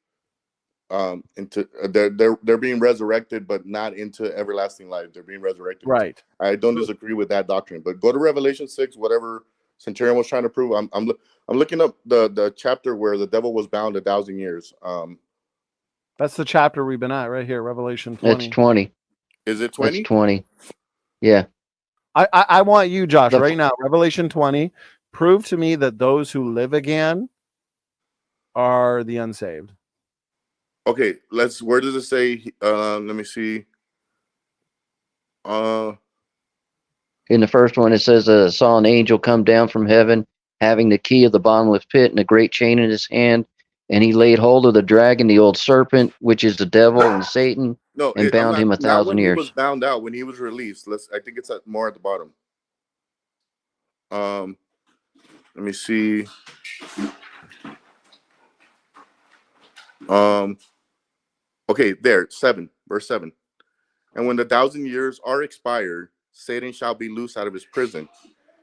into they're being resurrected, but not into everlasting life. They're being resurrected. Right. I don't disagree with that doctrine. But go to Revelation 6, whatever Centurion was trying to prove. I'm looking up the chapter where the devil was bound 1,000 years. That's the chapter we've been at right here, Revelation 20. It's 20. Is it 20? It's 20. Yeah. I want you, Josh, right now, Revelation 20, prove to me that those who live again are the unsaved. Okay, where does it say? Let me see. In the first one, it says, saw an angel come down from heaven, having the key of the bottomless pit and a great chain in his hand. And he laid hold of the dragon, the old serpent, which is the devil and Satan, and bound him 1,000 years. He was bound out, when he was released. I think it's more at the bottom. Let me see. Okay, there, 7, verse 7. And when the 1,000 years are expired, Satan shall be loosed out of his prison,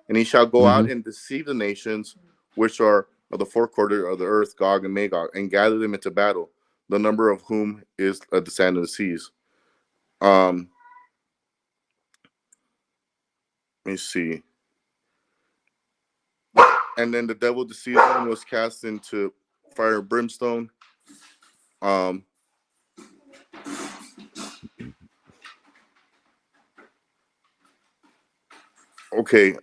and he shall go out and deceive the nations which are of the four quarters of the earth, Gog and Magog, and gather them into battle, the number of whom is the sand of the seas. Let me see. And then the devil deceived them, was cast into fire and brimstone. Okay.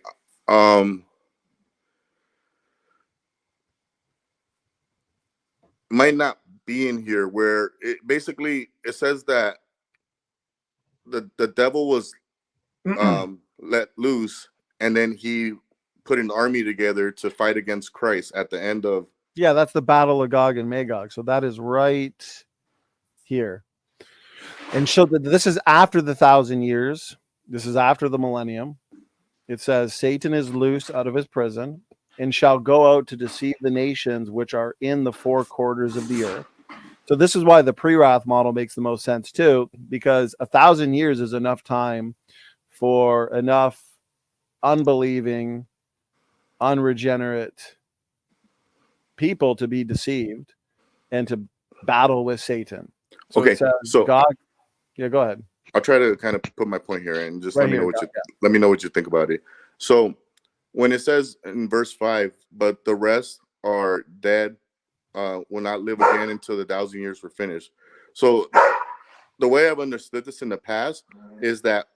Might not be in here, where it basically it says that the devil was let loose, and then he put an army together to fight against Christ at the end of. Yeah, that's the battle of Gog and Magog. So that is right here. And so this is after the 1,000 years. This is after the millennium. It says Satan is loosed out of his prison and shall go out to deceive the nations which are in the four quarters of the earth. So this is why the pre-wrath model makes the most sense too, because 1,000 years is enough time for enough unbelieving, unregenerate people to be deceived and to battle with Satan. So Okay, it says so God. Yeah, go ahead. I'll try to kind of put my point here and just Right let me here, know what you think about it. So when it says in verse 5, but the rest are dead, will not live again until the 1,000 years were finished. So the way I've understood this in the past is that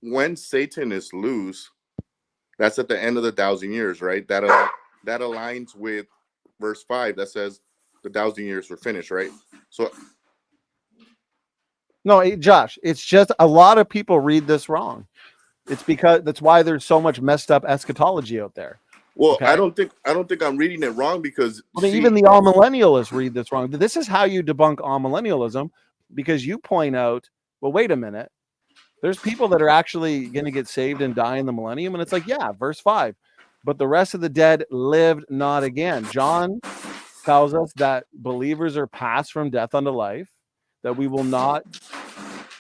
when Satan is loose, that's at the end of the 1,000 years, right? That aligns with verse 5 that says the 1,000 years were finished, right? So no, Josh, it's just a lot of people read this wrong. It's because that's why there's so much messed up eschatology out there. Well, okay? I don't think I'm reading it wrong, because even the all-millennialists read this wrong. This is how you debunk all-millennialism, because you point out, well, wait a minute, there's people that are actually going to get saved and die in the millennium, and it's like, yeah, verse 5, but the rest of the dead lived not again. John tells us that believers are passed from death unto life, that we will not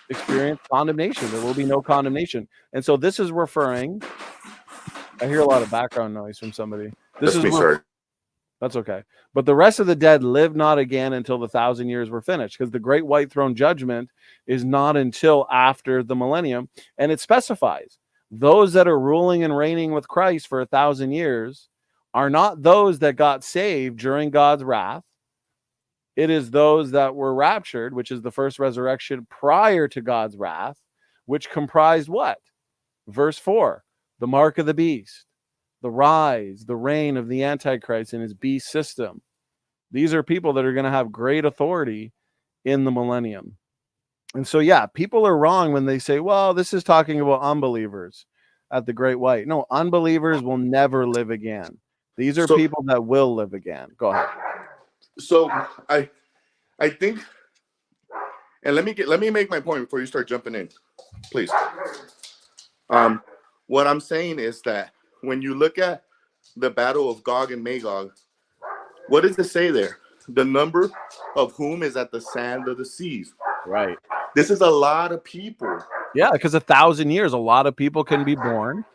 experience condemnation. There will be no condemnation. And so this is referring, I hear a lot of background noise from somebody. Sorry. That's okay. But the rest of the dead lived not again until the 1,000 years were finished, because the great white throne judgment is not until after the millennium. And it specifies Those that are ruling and reigning with Christ for 1,000 years are not those that got saved during God's wrath. It is those that were raptured, which is the first resurrection prior to God's wrath, which comprised what? Verse 4, the mark of the beast, the rise, the reign of the Antichrist and his beast system. These are people that are going to have great authority in the millennium. And so, yeah, people are wrong when they say, well, this is talking about unbelievers at the great white. No, unbelievers will never live again. These are people that will live again. Go ahead. So I think, and let me make my point before you start jumping in, please. What I'm saying is that when you look at the battle of Gog and Magog, what does it say there? The number of whom is at the sand of the seas. Right. This is a lot of people. Yeah, because 1,000 years, a lot of people can be born,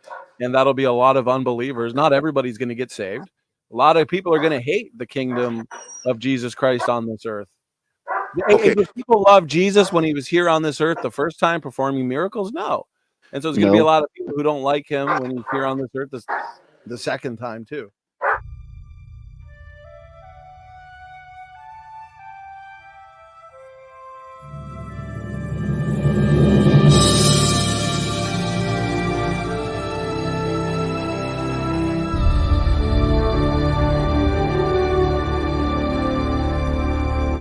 and that'll be a lot of unbelievers. Not everybody's going to get saved. A lot of people are going to hate the kingdom of Jesus Christ on this earth. Okay. Did people love Jesus when he was here on this earth the first time performing miracles? No. And so there's going to be a lot of people who don't like him when he's here on this earth the second time too.